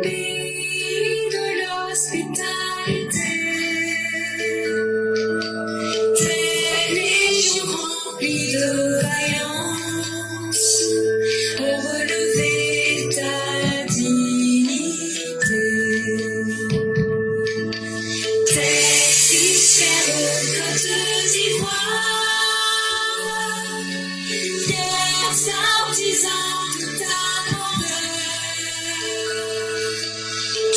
pays de l'hospitalité. Tes légions remplies de vaillance pour relever ta dignité. Tes fichères côtes d'ivoire, fiers artisans de ta grandeur,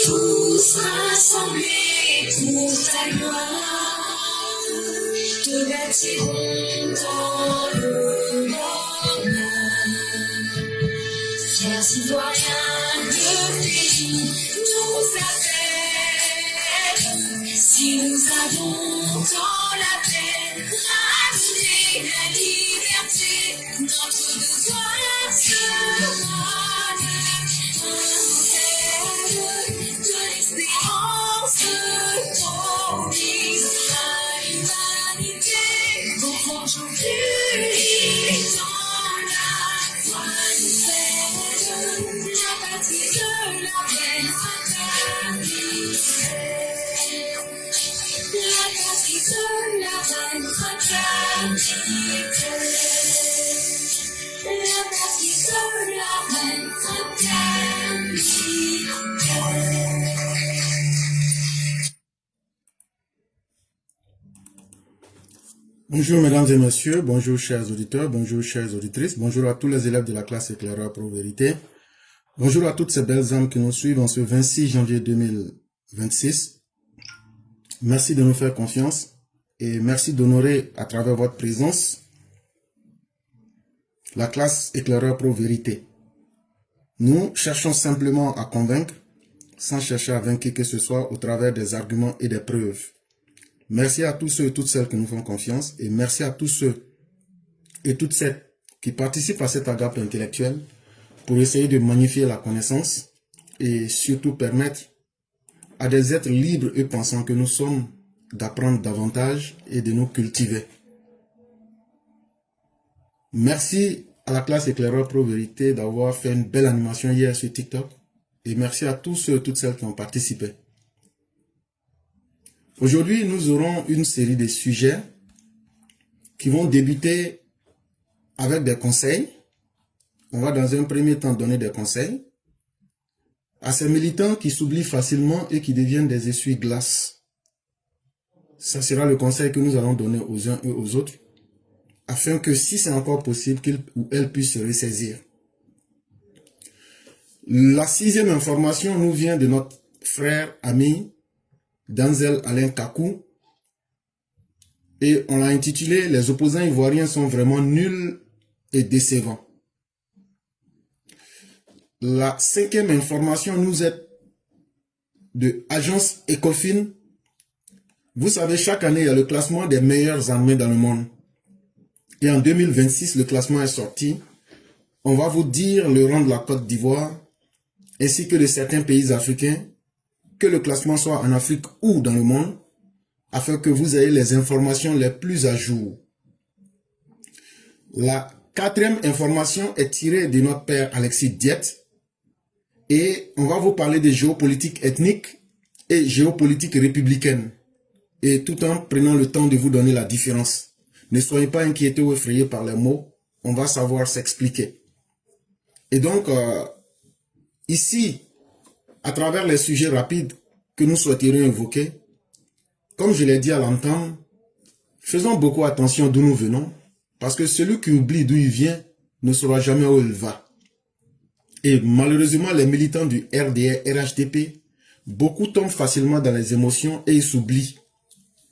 tous rassemblés pour ta gloire, te bâtiront dans le bonheur. Fiers citoyens de pays nous appellent, si nous avons dans la paix ramené la liberté, notre devoir sera de l'espérance promise à l'humanité. Enfants unis dans la foi nouvelle, la patrie de la reine fraternité. La patrie de la reine fraternité. La patrie de la reine fraternité. Bonjour mesdames et messieurs, bonjour chers auditeurs, bonjour chères auditrices, bonjour à tous les élèves de la classe éclaireur pro vérité. Bonjour à toutes ces belles âmes qui nous suivent en ce 26 janvier 2026. Merci de nous faire confiance et merci d'honorer à travers votre présence la classe éclaireur pro vérité. Nous cherchons simplement à convaincre sans chercher à vaincre qui que ce soit au travers des arguments et des preuves. Merci à tous ceux et toutes celles qui nous font confiance et merci à tous ceux et toutes celles qui participent à cette agape intellectuelle pour essayer de magnifier la connaissance et surtout permettre à des êtres libres et pensants que nous sommes d'apprendre davantage et de nous cultiver. Merci à la classe éclaireur pro vérité d'avoir fait une belle animation hier sur TikTok et merci à tous ceux et toutes celles qui ont participé. Aujourd'hui, nous aurons une série de sujets qui vont débuter avec des conseils. On va dans un premier temps donner des conseils à ces militants qui s'oublient facilement et qui deviennent des essuie-glaces. Ça sera le conseil que nous allons donner aux uns et aux autres, afin que si c'est encore possible, qu'ils ou elles puissent se ressaisir. La sixième information nous vient de notre frère, ami, Denzel Alain Kakou, et on l'a intitulé « Les opposants ivoiriens sont vraiment nuls et décevants ». La cinquième information nous est de Agence Ecofin. Vous savez, chaque année, il y a le classement des meilleures armées dans le monde. Et en 2026, le classement est sorti. On va vous dire le rang de la Côte d'Ivoire, ainsi que de certains pays africains, que le classement soit en Afrique ou dans le monde, afin que vous ayez les informations les plus à jour. La quatrième information est tirée de notre père Alexis Diet, et on va vous parler de géopolitique ethnique et géopolitique républicaine, et tout en prenant le temps de vous donner la différence. Ne soyez pas inquiétés ou effrayés par les mots, on va savoir s'expliquer. Et donc, ici, à travers les sujets rapides que nous souhaiterions évoquer, comme je l'ai dit à l'entame, faisons beaucoup attention d'où nous venons, parce que celui qui oublie d'où il vient ne saura jamais où il va. Et malheureusement, les militants du RDR, RHDP, beaucoup tombent facilement dans les émotions et ils s'oublient.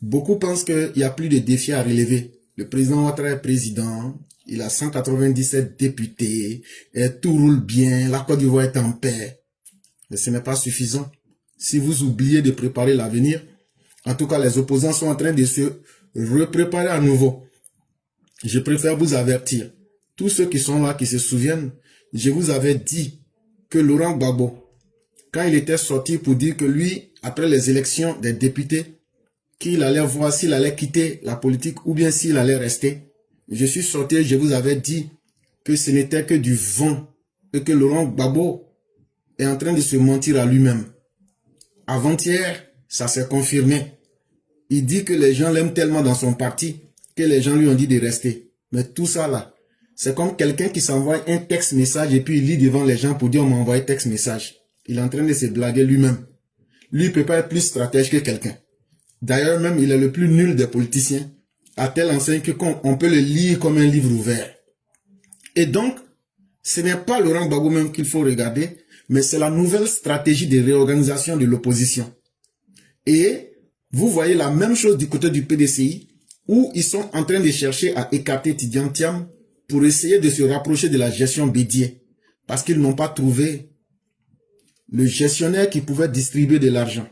Beaucoup pensent qu'il n'y a plus de défis à relever. Le président Ouattara est président, il a 197 députés, et tout roule bien, la Côte d'Ivoire est en paix. Mais ce n'est pas suffisant. Si vous oubliez de préparer l'avenir, en tout cas les opposants sont en train de se repréparer à nouveau. Je préfère vous avertir. Tous ceux qui sont là, qui se souviennent, je vous avais dit que Laurent Gbagbo, quand il était sorti pour dire que lui, après les élections des députés, qu'il allait voir s'il allait quitter la politique ou bien s'il allait rester, je suis sorti et je vous avais dit que ce n'était que du vent et que Laurent Gbagbo est en train de se mentir à lui-même. Avant-hier, ça s'est confirmé. Il dit que les gens l'aiment tellement dans son parti que les gens lui ont dit de rester. Mais tout ça là, c'est comme quelqu'un qui s'envoie un texte message et puis il lit devant les gens pour dire on m'a envoyé texte message. Il est en train de se blaguer lui-même. Lui, il peut pas être plus stratège que quelqu'un. D'ailleurs, même, il est le plus nul des politiciens, à telle enseigne qu'on peut le lire comme un livre ouvert. Et donc, ce n'est pas Laurent Gbagbo même qu'il faut regarder, mais c'est la nouvelle stratégie de réorganisation de l'opposition. Et vous voyez la même chose du côté du PDCI, où ils sont en train de chercher à écarter Tidjane Thiam pour essayer de se rapprocher de la gestion Bédié, parce qu'ils n'ont pas trouvé le gestionnaire qui pouvait distribuer de l'argent.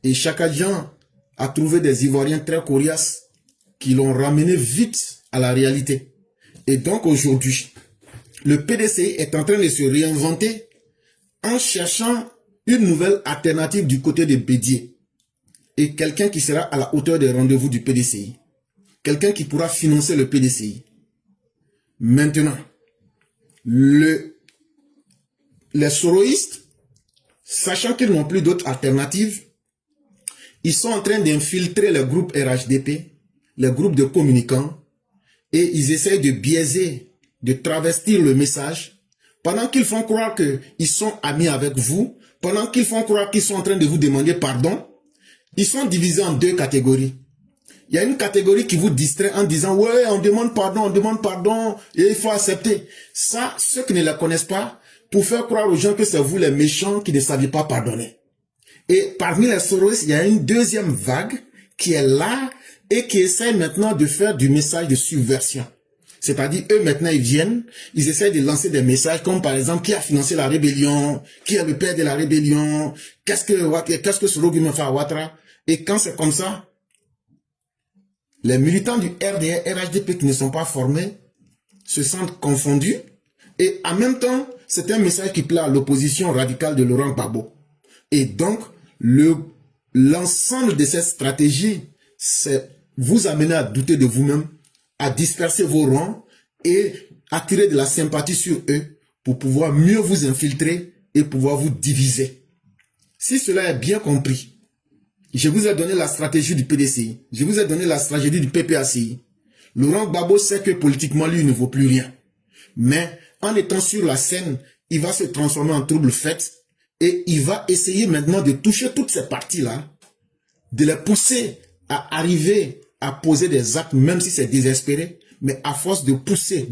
Et Chaka Dian a trouvé des Ivoiriens très coriaces qui l'ont ramené vite à la réalité. Et donc aujourd'hui, le PDCI est en train de se réinventer en cherchant une nouvelle alternative du côté de Bédié. Et quelqu'un qui sera à la hauteur des rendez-vous du PDCI. Quelqu'un qui pourra financer le PDCI. Maintenant, les soroïstes, sachant qu'ils n'ont plus d'autres alternatives, ils sont en train d'infiltrer le groupe RHDP, les groupes de communicants, et ils essayent de biaiser, de travestir le message, pendant qu'ils font croire qu'ils sont amis avec vous, pendant qu'ils font croire qu'ils sont en train de vous demander pardon. Ils sont divisés en deux catégories. Il y a une catégorie qui vous distrait en disant « Ouais, on demande pardon, et il faut accepter. » Ça, ceux qui ne la connaissent pas, pour faire croire aux gens que c'est vous les méchants qui ne saviez pas pardonner. Et parmi les soroïstes, il y a une deuxième vague qui est là et qui essaie maintenant de faire du message de subversion. C'est-à-dire, eux maintenant, ils viennent, ils essaient de lancer des messages comme par exemple, qui a financé la rébellion, qui est le père de la rébellion, qu'est-ce que Soro Guimard fait à Ouattara. Et quand c'est comme ça, les militants du RDR, RHDP qui ne sont pas formés se sentent confondus. Et en même temps, c'est un message qui plaît à l'opposition radicale de Laurent Gbagbo. Et donc, l'ensemble de cette stratégie, c'est vous amener à douter de vous-même, à disperser vos rangs et attirer de la sympathie sur eux pour pouvoir mieux vous infiltrer et pouvoir vous diviser. Si cela est bien compris, je vous ai donné la stratégie du PDCI. Je vous ai donné la stratégie du PPACI. Laurent Gbagbo sait que politiquement, lui, il ne vaut plus rien. Mais en étant sur la scène, il va se transformer en trouble fait et il va essayer maintenant de toucher toutes ces parties-là, de les pousser à arriver à poser des actes, même si c'est désespéré. Mais à force de pousser,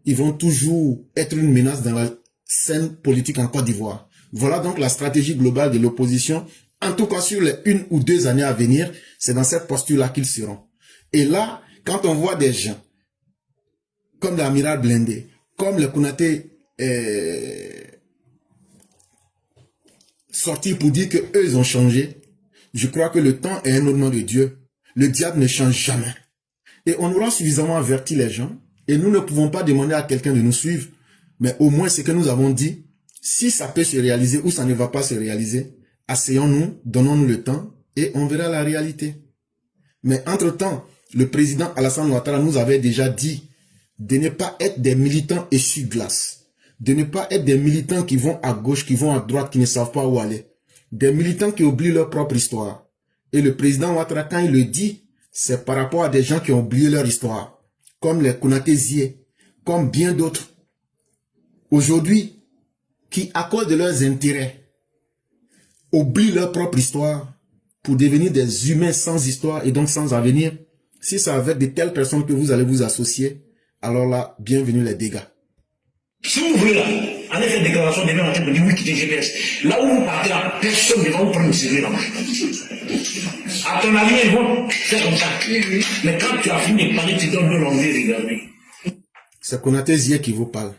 ils vont toujours être une menace dans la scène politique en Côte d'Ivoire. Voilà donc la stratégie globale de l'opposition. En tout cas, sur les 1 ou 2 années à venir, c'est dans cette posture-là qu'ils seront. Et là, quand on voit des gens, comme l'amiral Blindé, comme le Konaté sortir pour dire qu'eux, ils ont changé, je crois que le temps est un autre nom de Dieu. Le diable ne change jamais. Et on aura suffisamment averti les gens, et nous ne pouvons pas demander à quelqu'un de nous suivre, mais au moins ce que nous avons dit, si ça peut se réaliser ou ça ne va pas se réaliser, asseyons-nous, donnons-nous le temps et on verra la réalité. Mais entre-temps, le président Alassane Ouattara nous avait déjà dit de ne pas être des militants essuie-glace, de ne pas être des militants qui vont à gauche, qui vont à droite, qui ne savent pas où aller, des militants qui oublient leur propre histoire. Et le président Ouattara, quand il le dit, c'est par rapport à des gens qui ont oublié leur histoire, comme les Konaté Zié, comme bien d'autres, aujourd'hui, qui, à cause de leurs intérêts, oublient leur propre histoire pour devenir des humains sans histoire et donc sans avenir. Si c'est avec de telles personnes que vous allez vous associer, alors là, bienvenue les dégâts. Si vous voulez là, allez faire déclaration demain matin pour dire oui, quittez GPS. Là où vous partez là, personne ne va vous prendre le sérieux là-bas. À ton avis, ils vont faire comme ça. Mais quand tu as fini de parler, tu donnes de l'envie de regarder. C'est Konaté Zié qui vous parle.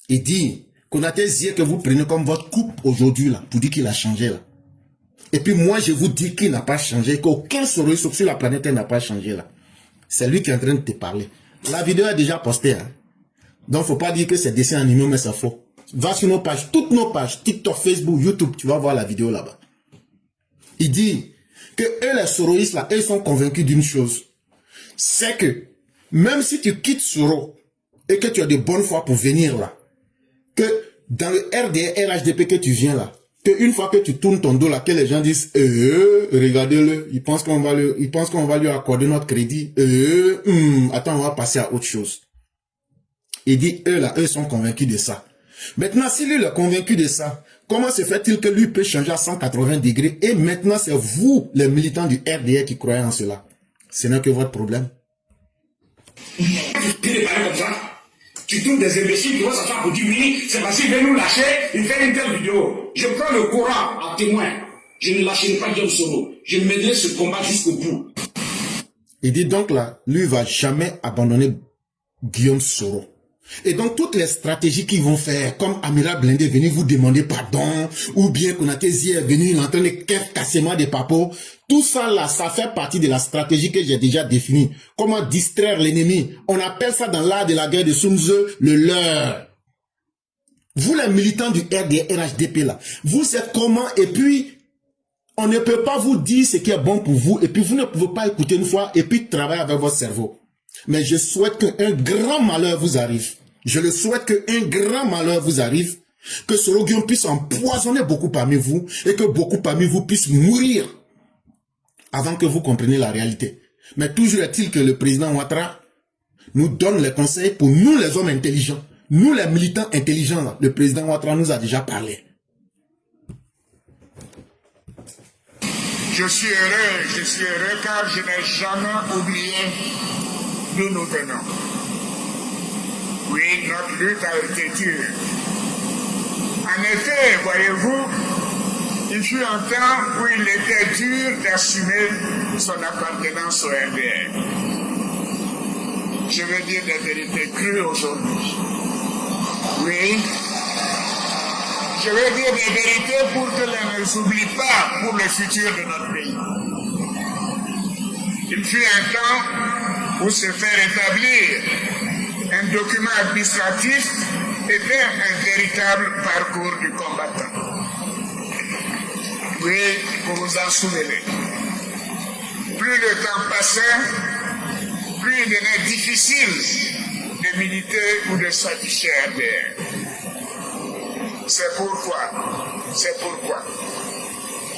Il dit, Konaté Zié que vous prenez comme votre coupe aujourd'hui là, pour dire qu'il a changé là. Et puis moi je vous dis qu'il n'a pas changé, qu'aucun soroïste sur la planète n'a pas changé là. C'est lui qui est en train de te parler. La vidéo est déjà postée. Hein. Donc faut pas dire que c'est dessin animé, mais c'est faux. Va sur nos pages, toutes nos pages, TikTok, Facebook, YouTube, tu vas voir la vidéo là-bas. Il dit que eux les soroïstes là, ils sont convaincus d'une chose. C'est que même si tu quittes Soro et que tu as de bonne foi pour venir là, que dans le RDR RHDP que tu viens là, que une fois que tu tournes ton dos là, que les gens disent regardez-le, ils pensent qu'on va lui accorder notre crédit. Attends, on va passer à autre chose. Il dit eux là, eux sont convaincus de ça. Maintenant, si lui est convaincu de ça, comment se fait-il que lui peut changer à 180 degrés et maintenant c'est vous, les militants du RDR, qui croyez en cela? Ce n'est que votre problème. Tu parles comme ça. Tu trouves des imbéciles qui vont s'asseoir pour dire oui, c'est parce qu'il veut nous lâcher, il fait une telle vidéo. Je prends le Coran en témoin. Je ne lâcherai pas Guillaume Soro. Je mènerai ce combat jusqu'au bout. Il dit donc là, lui va jamais abandonner Guillaume Soro. Et donc toutes les stratégies qu'ils vont faire, comme Amira Blindé est venu vous demander pardon, ou bien Konaté Zi est venu, il est en train de casser moi des papos, tout ça là, ça fait partie de la stratégie que j'ai déjà définie. Comment distraire l'ennemi. On appelle ça dans l'art de la guerre de Sun Tzu, le leurre. Vous les militants du RDR RHDP là, vous savez comment, et puis on ne peut pas vous dire ce qui est bon pour vous, et puis vous ne pouvez pas écouter une fois, et puis travailler avec votre cerveau. Mais je souhaite qu'un grand malheur vous arrive. Je le souhaite qu'un grand malheur vous arrive, que Soro Guillaume puisse empoisonner beaucoup parmi vous, et que beaucoup parmi vous puissent mourir avant que vous compreniez la réalité. Mais toujours est-il que le président Ouattara nous donne les conseils pour nous les hommes intelligents, nous les militants intelligents là. Le président Ouattara nous a déjà parlé. Je suis heureux car je n'ai jamais oublié d'où nous venons. Oui, notre lutte a été dure. En effet, voyez-vous, il fut un temps où il était dur d'assumer son appartenance au RDR. Je veux dire des vérités crues aujourd'hui. Oui, je veux dire des vérités pour que l'on ne s'oublie pas pour le futur de notre pays. Il fut un temps où se faire établir un document administratif était un véritable parcours du combattant. Oui, vous vous en souvenez. Plus le temps passait, plus il devenait difficile de militer ou de s'afficher RDR. C'est pourquoi,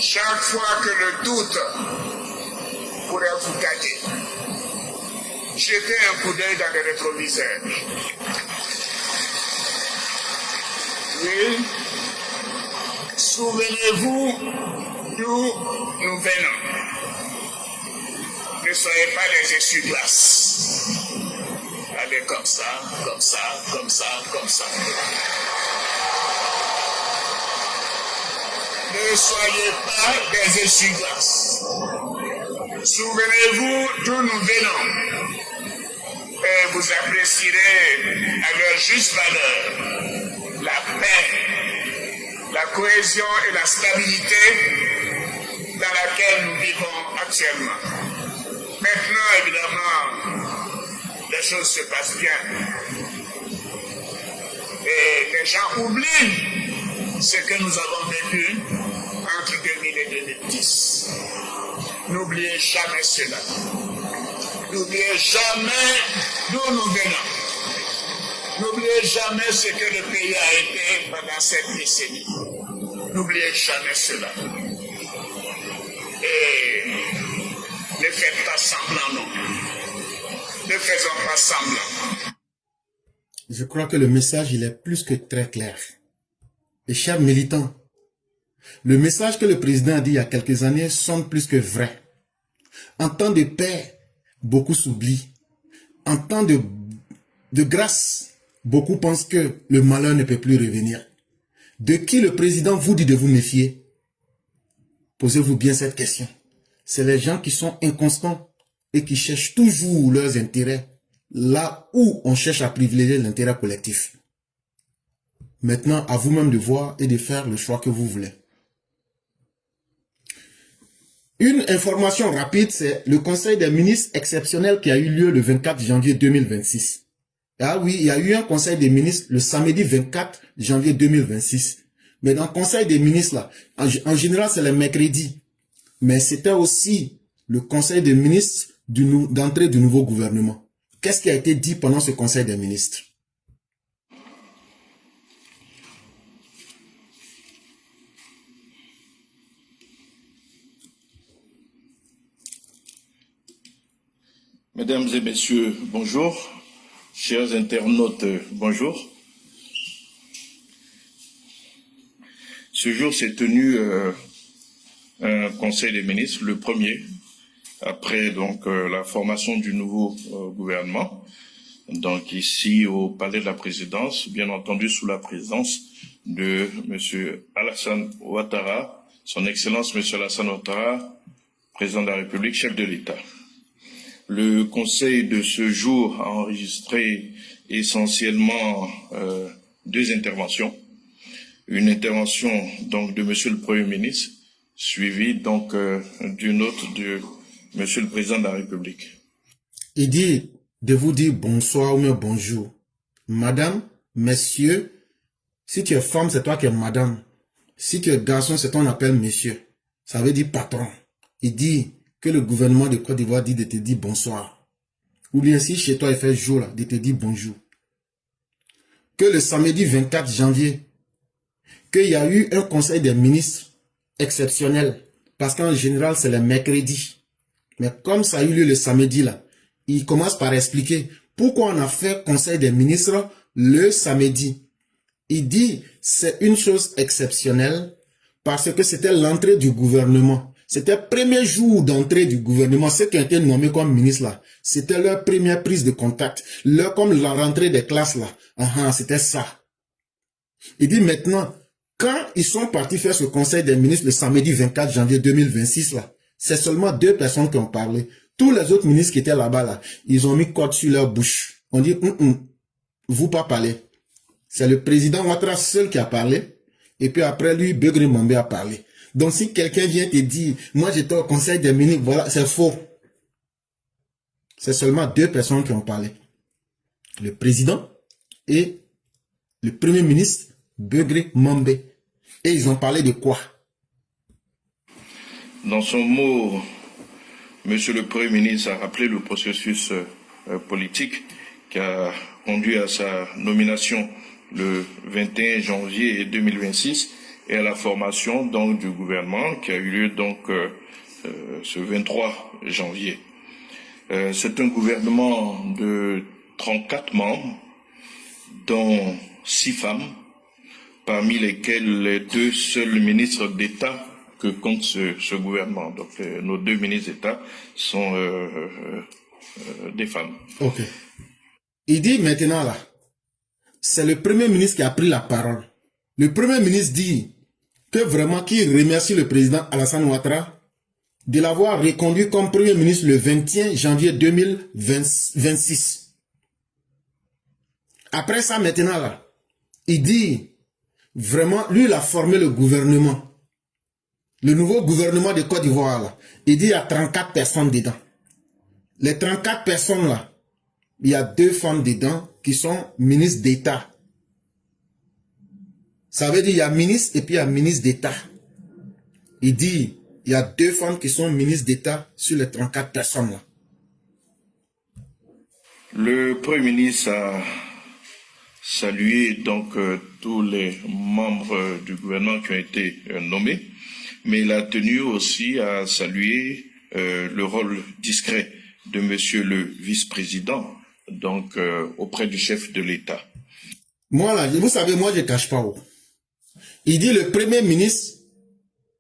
chaque fois que le doute pourrait vous gagner, jetez un coup d'œil dans le rétroviseur. Oui, souvenez-vous d'où nous venons. Ne soyez pas des essuie-glaces. Allez comme ça, comme ça, comme ça, comme ça. Ne soyez pas des essuie-glaces. Souvenez-vous d'où nous venons. Et vous apprécierez à leur juste valeur la paix, la cohésion et la stabilité dans laquelle nous vivons actuellement. Maintenant, évidemment, les choses se passent bien. Et les gens oublient ce que nous avons vécu entre 2000 et 2010. N'oubliez jamais cela. N'oubliez jamais d'où nous venons. N'oubliez jamais ce que le pays a été pendant cette décennie. N'oubliez jamais cela. Et ne faites pas semblant, non. Ne faisons pas semblant. Je crois que le message, il est plus que très clair. Et chers militants, le message que le président a dit il y a quelques années sonne plus que vrai. En temps de paix, beaucoup s'oublient. En temps de grâce, beaucoup pensent que le malheur ne peut plus revenir. De qui le président vous dit de vous méfier? Posez-vous bien cette question. C'est les gens qui sont inconstants et qui cherchent toujours leurs intérêts là où on cherche à privilégier l'intérêt collectif. Maintenant, à vous-même de voir et de faire le choix que vous voulez. Une information rapide, c'est le Conseil des ministres exceptionnel qui a eu lieu le 24 janvier 2026. Ah oui, il y a eu un Conseil des ministres le samedi 24 janvier 2026. Mais dans le Conseil des ministres, là, en général, c'est le mercredi. Mais c'était aussi le Conseil des ministres d'entrée du nouveau gouvernement. Qu'est-ce qui a été dit pendant ce Conseil des ministres? Mesdames et messieurs, bonjour. Chers internautes, bonjour. Ce jour s'est tenu un conseil des ministres, le premier, après donc la formation du nouveau gouvernement. Donc ici au Palais de la Présidence, bien entendu sous la présidence de M. Alassane Ouattara, son Excellence M. Alassane Ouattara, président de la République, chef de l'État. Le conseil de ce jour a enregistré essentiellement deux interventions. Une intervention donc de Monsieur le Premier ministre, suivie donc d'une autre de Monsieur le Président de la République. Il dit de vous dire bonsoir ou bien bonjour. Madame, messieurs, si tu es femme, c'est toi qui es madame. Si tu es garçon, c'est toi qu'on appelle monsieur. Ça veut dire patron. Il dit que le gouvernement de Côte d'Ivoire dit de te dire bonsoir. Ou bien si chez toi il fait jour, là, de te dire bonjour. Que le samedi 24 janvier, qu'il y a eu un conseil des ministres exceptionnel. Parce qu'en général, c'est le mercredi. Mais comme ça a eu lieu le samedi, là, il commence par expliquer pourquoi on a fait conseil des ministres le samedi. Il dit c'est une chose exceptionnelle parce que c'était l'entrée du gouvernement. C'était le premier jour d'entrée du gouvernement. Ceux qui ont été nommés comme ministres là, c'était leur première prise de contact. Comme la rentrée des classes là. C'était ça. Il dit maintenant, quand ils sont partis faire ce conseil des ministres le samedi 24 janvier 2026 là, c'est seulement 2 personnes qui ont parlé. Tous les autres ministres qui étaient là-bas, là, ils ont mis code sur leur bouche. On dit, vous pas parler. C'est le président Ouattara seul qui a parlé. Et puis après lui, Beugri Mambé a parlé. Donc si quelqu'un vient te dire, moi j'étais au conseil des ministres, voilà, c'est faux. C'est seulement 2 personnes qui ont parlé. Le président et le premier ministre, Beugri Mambé. Et ils ont parlé de quoi? Dans son mot, Monsieur le Premier ministre a rappelé le processus politique qui a conduit à sa nomination le 21 janvier 2026 et à la formation donc du gouvernement qui a eu lieu donc ce 23 janvier. C'est un gouvernement de 34 membres, dont 6 femmes, parmi lesquelles les 2 seuls ministres d'État que compte ce gouvernement. Donc nos 2 ministres d'État sont des femmes. Ok. Il dit maintenant là, c'est le premier ministre qui a pris la parole. Le premier ministre dit que vraiment qu'il remercie le président Alassane Ouattara de l'avoir reconduit comme premier ministre le 21 janvier 2026. Après ça maintenant là, il dit vraiment lui il a formé le gouvernement. Le nouveau gouvernement de Côte d'Ivoire, là, il dit il y a 34 personnes dedans. Les 34 personnes là, il y a 2 femmes dedans qui sont ministres d'État. Ça veut dire il y a ministre et puis il y a ministre d'État. Il dit il y a 2 femmes qui sont ministres d'État sur les 34 personnes là. Le Premier ministre a salué donc tous les membres du gouvernement qui ont été nommés. Mais il a tenu aussi à saluer le rôle discret de Monsieur le vice-président, donc auprès du chef de l'État. Moi là, vous savez, moi je ne cache pas. Il dit le premier ministre,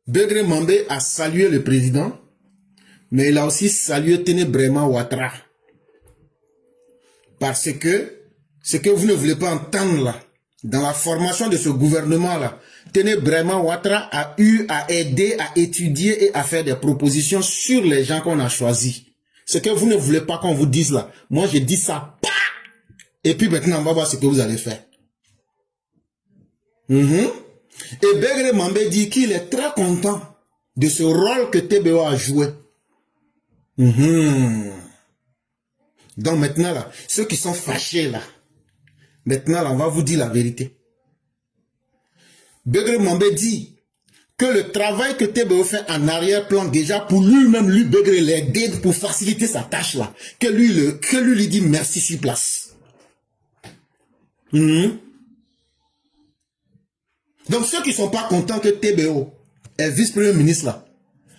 Beugri Mambé, a salué le président, mais il a aussi salué Ténébrema Ouattara. Parce que ce que vous ne voulez pas entendre là, dans la formation de ce gouvernement-là, Ténébrema Ouattara a eu à aider, à étudier et à faire des propositions sur les gens qu'on a choisis. Ce que vous ne voulez pas qu'on vous dise là, moi je dis ça, et puis maintenant on va voir ce que vous allez faire. Et Beugri Mambé dit qu'il est très content de ce rôle que TBO a joué. Donc maintenant là, ceux qui sont fâchés là, maintenant là, on va vous dire la vérité. Beugri Mambé dit que le travail que TBO fait en arrière-plan déjà pour lui-même, lui Beugri l'aider pour faciliter sa tâche là, que lui dit merci sur place. Donc ceux qui ne sont pas contents que TBO est vice-premier ministre là,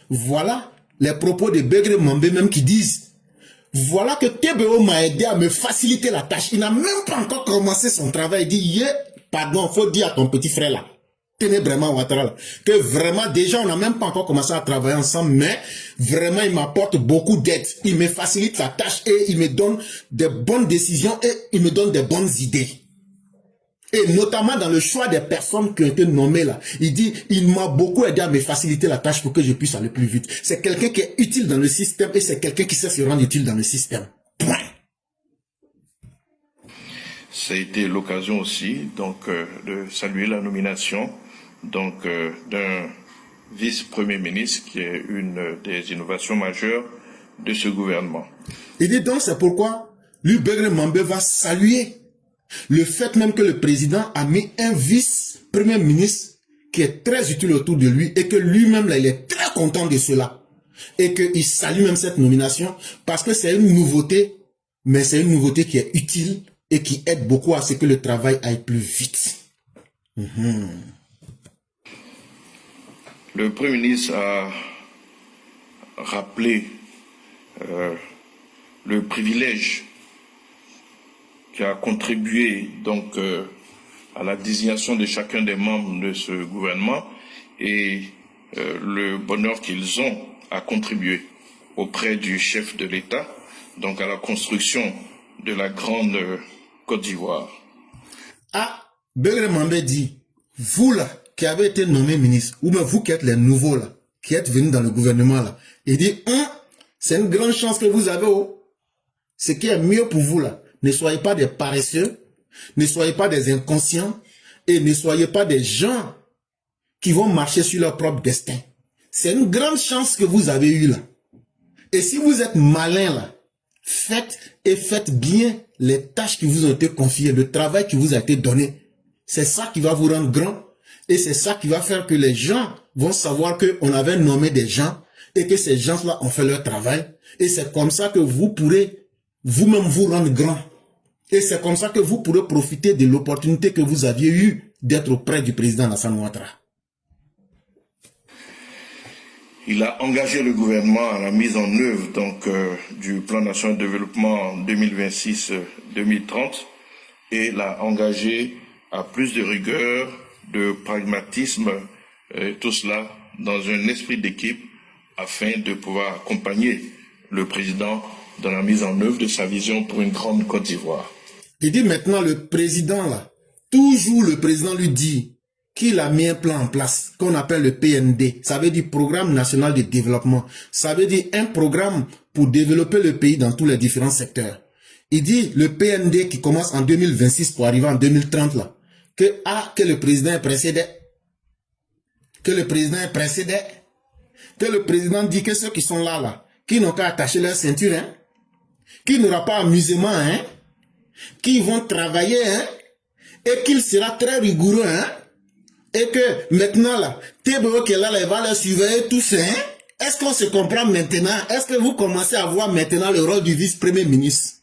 voilà les propos de Beugri Mambé même qui disent voilà que TBO m'a aidé à me faciliter la tâche. Il n'a même pas encore commencé son travail. Il dit, pardon, faut dire à ton petit frère là, tenez vraiment Ouattara là, que vraiment déjà on n'a même pas encore commencé à travailler ensemble, mais vraiment il m'apporte beaucoup d'aide. Il me facilite la tâche et il me donne de bonnes décisions et il me donne de bonnes idées. Et notamment dans le choix des personnes qui ont été nommées là. Il dit, il m'a beaucoup aidé à me faciliter la tâche pour que je puisse aller plus vite. C'est quelqu'un qui est utile dans le système et c'est quelqu'un qui sait se rendre utile dans le système. Point. Ça a été l'occasion aussi donc de saluer la nomination donc d'un vice-premier ministre qui est une des innovations majeures de ce gouvernement. Il dit donc c'est pourquoi lui Begré Mambé va saluer le fait même que le président a mis un vice-premier ministre qui est très utile autour de lui et que lui-même là il est très content de cela et qu'il salue même cette nomination parce que c'est une nouveauté, mais c'est une nouveauté qui est utile et qui aide beaucoup à ce que le travail aille plus vite. Le Premier ministre a rappelé le privilège qui a contribué donc à la désignation de chacun des membres de ce gouvernement et le bonheur qu'ils ont à contribuer auprès du chef de l'État, donc à la construction de la grande Côte d'Ivoire. Ah, Begré Mambé dit, vous là, qui avez été nommé ministre, ou même vous qui êtes les nouveaux là, qui êtes venus dans le gouvernement là, il dit, c'est une grande chance que vous avez, ce qui est mieux pour vous là. Ne soyez pas des paresseux, ne soyez pas des inconscients et ne soyez pas des gens qui vont marcher sur leur propre destin. C'est une grande chance que vous avez eue là. Et si vous êtes malin là, faites bien les tâches qui vous ont été confiées, le travail qui vous a été donné. C'est ça qui va vous rendre grand et c'est ça qui va faire que les gens vont savoir qu'on avait nommé des gens et que ces gens-là ont fait leur travail. Et c'est comme ça que vous pourrez vous-même vous rendre grand. Et c'est comme ça que vous pourrez profiter de l'opportunité que vous aviez eue d'être auprès du président Alassane Ouattara. Il a engagé le gouvernement à la mise en œuvre donc, du plan national de développement 2026-2030 et l'a engagé à plus de rigueur, de pragmatisme, tout cela dans un esprit d'équipe afin de pouvoir accompagner le président dans la mise en œuvre de sa vision pour une grande Côte d'Ivoire. Il dit maintenant le président là, toujours le président lui dit qu'il a mis un plan en place qu'on appelle le PND. Ça veut dire Programme National de Développement. Ça veut dire un programme pour développer le pays dans tous les différents secteurs. Il dit le PND qui commence en 2026 pour arriver en 2030 là, que le président est précédé. Que le président est précédé. Que le président dit que ceux qui sont là, qui n'ont qu'à attacher leur ceinture, qui n'aura pas amusement, qui vont travailler, et qu'il sera très rigoureux, et que maintenant là, TBO qui est là, il va les surveiller tous, Est-ce qu'on se comprend maintenant? Est-ce que vous commencez à voir maintenant le rôle du vice-premier ministre?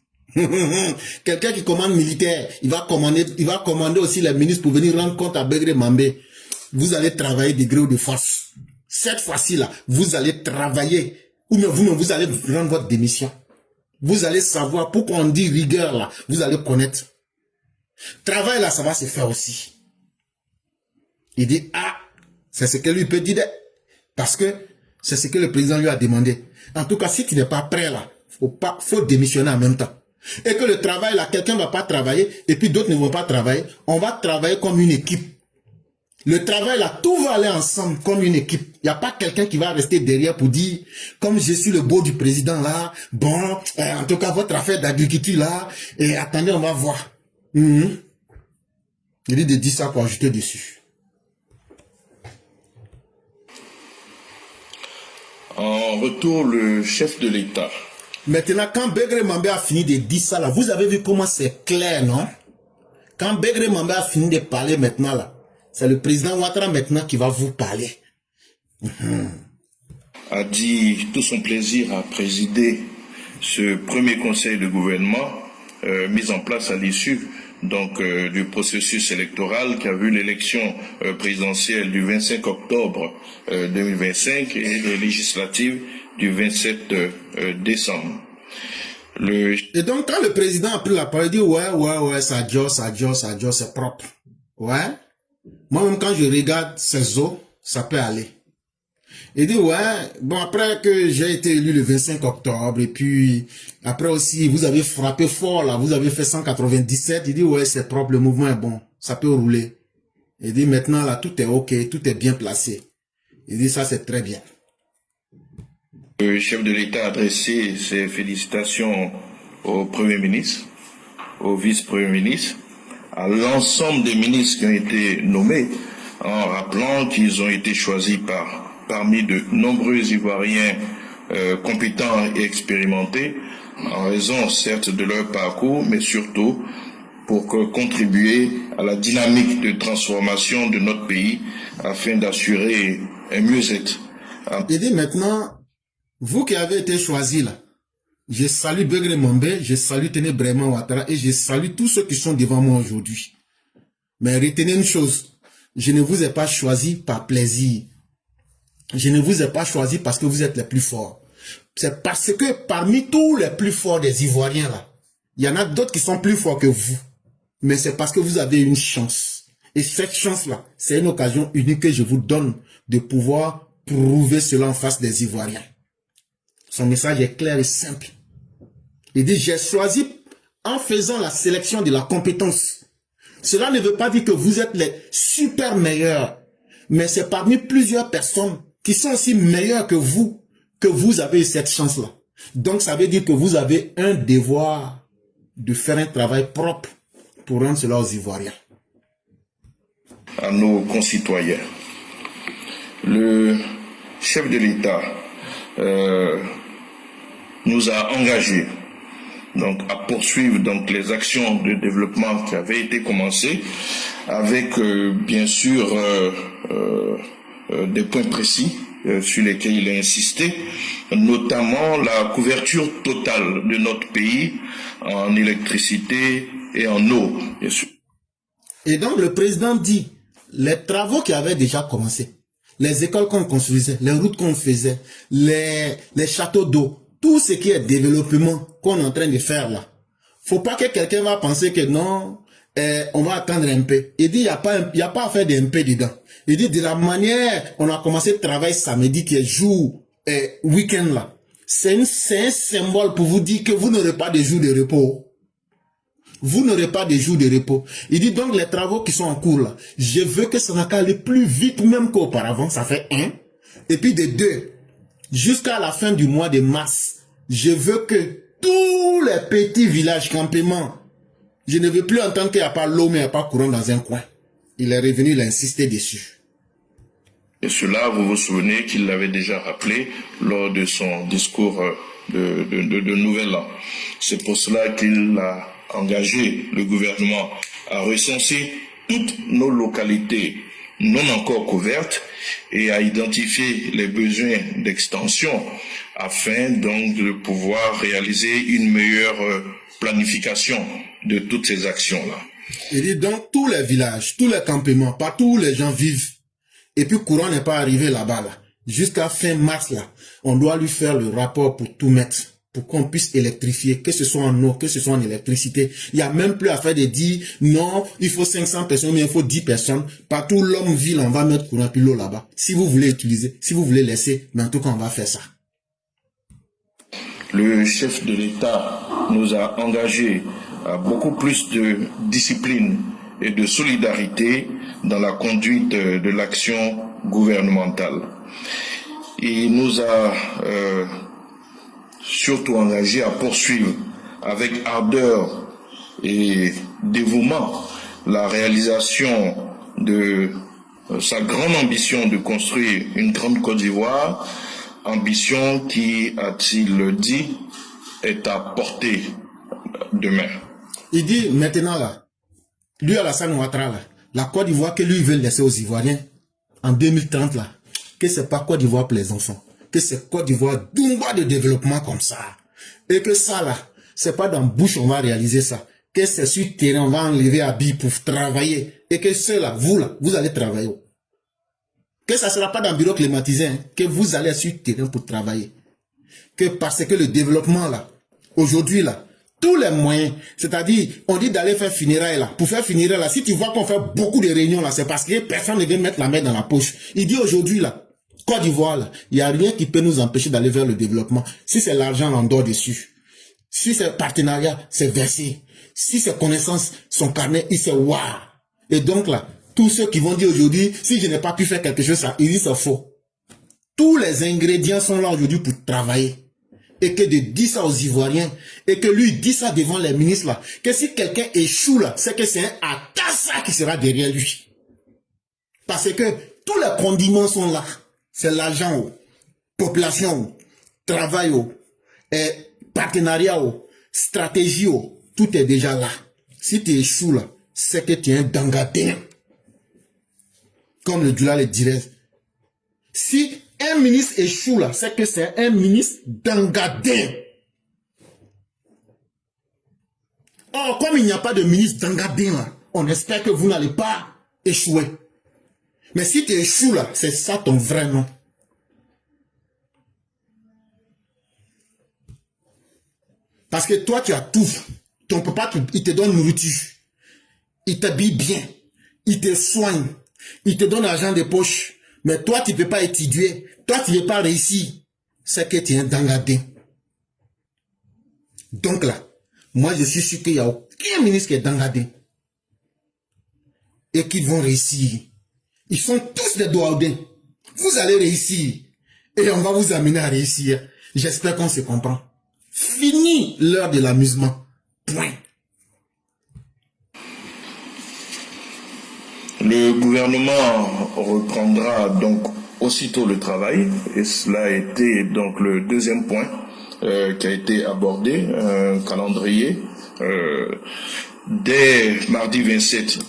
Quelqu'un qui commande militaire, il va commander aussi les ministres pour venir rendre compte à Begré Mambé. Vous allez travailler de gré ou de force. Cette fois-ci là, vous allez travailler, ou bien vous-même vous allez rendre votre démission. Vous allez savoir pourquoi on dit rigueur là, vous allez connaître. Travail là, ça va se faire aussi. Il dit, c'est ce que lui peut dire, parce que c'est ce que le président lui a demandé. En tout cas, si tu n'es pas prêt là, faut démissionner en même temps. Et que le travail là, quelqu'un ne va pas travailler, et puis d'autres ne vont pas travailler. On va travailler comme une équipe. Le travail là, tout va aller ensemble comme une équipe. Il n'y a pas quelqu'un qui va rester derrière pour dire, comme je suis le beau du président là, bon, en tout cas votre affaire d'agriculture là, et attendez, on va voir. Il dit de dire ça pour ajouter dessus. En retour, le chef de l'État. Maintenant, quand Begré Mambé a fini de dire ça là, vous avez vu comment c'est clair, non? Quand Begré Mambé a fini de parler maintenant là, c'est le président Ouattara maintenant qui va vous parler. A dit tout son plaisir à présider ce premier conseil de gouvernement mis en place à l'issue donc du processus électoral qui a vu l'élection présidentielle du 25 octobre 2025 et les législatives du 27 décembre. Et donc, quand le président a pris la parole, il dit, ouais, ça josse, c'est propre. Ouais. Moi-même, quand je regarde ces eaux, ça peut aller. Il dit, ouais, bon, après que j'ai été élu le 25 octobre, et puis, après aussi, vous avez frappé fort, là, vous avez fait 197, il dit, ouais, c'est propre, le mouvement est bon, ça peut rouler. Il dit, maintenant, là, tout est ok, tout est bien placé. Il dit, ça, c'est très bien. Le chef de l'État a adressé ses félicitations au Premier ministre, au vice-premier ministre, à l'ensemble des ministres qui ont été nommés, en rappelant qu'ils ont été choisis parmi de nombreux Ivoiriens compétents et expérimentés, en raison certes de leur parcours, mais surtout pour contribuer à la dynamique de transformation de notre pays afin d'assurer un mieux-être. Il dit maintenant, vous qui avez été choisis là, je salue Begré Mombe, je salue Ténébrema Ouattara et je salue tous ceux qui sont devant moi aujourd'hui. Mais retenez une chose, je ne vous ai pas choisi par plaisir. Je ne vous ai pas choisi parce que vous êtes les plus forts. C'est parce que parmi tous les plus forts des Ivoiriens là, il y en a d'autres qui sont plus forts que vous. Mais c'est parce que vous avez une chance. Et cette chance-là, c'est une occasion unique que je vous donne de pouvoir prouver cela en face des Ivoiriens. Son message est clair et simple. Il dit, j'ai choisi en faisant la sélection de la compétence. Cela ne veut pas dire que vous êtes les super meilleurs, mais c'est parmi plusieurs personnes qui sont aussi meilleures que vous avez eu cette chance-là. Donc ça veut dire que vous avez un devoir de faire un travail propre pour rendre cela aux Ivoiriens. À nos concitoyens. Le chef de l'État nous a engagés donc à poursuivre donc les actions de développement qui avaient été commencées avec bien sûr des points précis sur lesquels il a insisté, notamment la couverture totale de notre pays en électricité et en eau, bien sûr. Et donc le président dit, les travaux qui avaient déjà commencé, les écoles qu'on construisait, les routes qu'on faisait, les châteaux d'eau, tout ce qui est développement qu'on est en train de faire là. Faut pas que quelqu'un va penser que non, on va attendre un peu. Il dit, il y a pas à faire d'un peu dedans. Il dit, de la manière, on a commencé le travail samedi qui est jour, week-end là. C'est un symbole pour vous dire que vous n'aurez pas de jour de repos. Vous n'aurez pas de jour de repos. Il dit donc les travaux qui sont en cours là, je veux que ça n'a qu'à aller plus vite même qu'auparavant, ça fait 1. Et puis de 2, jusqu'à la fin du mois de mars, je veux que tous les petits villages campements, je ne veux plus entendre qu'il n'y a pas l'eau mais il n'y a pas courant dans un coin. Il est revenu, il a insisté dessus. Et cela, vous vous souvenez qu'il l'avait déjà rappelé lors de son discours de Nouvel An. C'est pour cela qu'il a engagé le gouvernement à recenser toutes nos localités non encore couvertes et à identifier les besoins d'extension afin donc de pouvoir réaliser une meilleure planification de toutes ces actions-là. Il dit donc tous les villages, tous les campements, partout où les gens vivent, et puis courant n'est pas arrivé là-bas là. Jusqu'à fin mars là, on doit lui faire le rapport pour tout mettre, pour qu'on puisse électrifier, que ce soit en eau, que ce soit en électricité. Il n'y a même plus à faire de dire, non, il faut 500 personnes, mais il faut 10 personnes. Partout l'homme vit, on va mettre courant puis l'eau là-bas. Si vous voulez utiliser, si vous voulez laisser, mais en tout cas, on va faire ça. Le chef de l'État nous a engagés à beaucoup plus de discipline et de solidarité dans la conduite de l'action gouvernementale. Il nous a surtout engagé à poursuivre avec ardeur et dévouement la réalisation de sa grande ambition de construire une grande Côte d'Ivoire, ambition qui, a-t-il dit, est à portée de main. Il dit maintenant là, lui Alassane Ouattara là, la Côte d'Ivoire que lui veut laisser aux Ivoiriens en 2030 là, que c'est pas Côte d'Ivoire pour les enfants, que c'est Côte d'Ivoire d'Umba de développement comme ça. Et que ça là, c'est pas dans bouche on va réaliser ça. Que c'est sur terrain on va enlever habits pour travailler. Et que ceux-là, vous allez travailler. Que ça sera pas dans le bureau climatisé, hein, que vous allez sur terrain pour travailler. Que parce que le développement là, aujourd'hui là, tous les moyens, c'est-à-dire, on dit d'aller faire funérailles là. Pour faire funérailles là, si tu vois qu'on fait beaucoup de réunions là, c'est parce que personne ne veut mettre la main dans la poche. Il dit aujourd'hui là, Côte d'Ivoire là, il n'y a rien qui peut nous empêcher d'aller vers le développement. Si c'est l'argent, on dort dessus. Si c'est partenariat, c'est versé. Si c'est connaissance, son carnet, il sait waouh. Et donc là, tous ceux qui vont dire aujourd'hui, si je n'ai pas pu faire quelque chose, ça, ils disent c'est faux. Tous les ingrédients sont là aujourd'hui pour travailler. Et que de dire ça aux Ivoiriens, et que lui dit ça devant les ministres là, que si quelqu'un échoue là, c'est que c'est un Atassa qui sera derrière lui. Parce que tous les condiments sont là. C'est l'argent, population, travail, partenariat, stratégie, tout est déjà là. Si tu échoues là, c'est que tu es un dangadin. Comme le Djoula le dirait. Si un ministre échoue là, c'est que c'est un ministre dangadin. Or, comme il n'y a pas de ministre dangadin là, on espère que vous n'allez pas échouer. Mais si tu échoues là, c'est ça ton vrai nom. Parce que toi, tu as tout. Ton papa, il te donne nourriture. Il t'habille bien. Il te soigne. Il te donne l'argent de poche. Mais toi, tu ne peux pas étudier. Toi, tu ne veux pas réussir. C'est que tu es un dangadin. Donc là, moi, je suis sûr qu'il n'y a aucun ministre qui est dangadin. Et qu'ils vont réussir. Ils sont tous des doigts. Vous allez réussir. Et on va vous amener à réussir. J'espère qu'on se comprend. Fini l'heure de l'amusement. Point. Le gouvernement reprendra donc aussitôt le travail, et cela a été donc le deuxième point qui a été abordé, un calendrier. Dès mardi 27,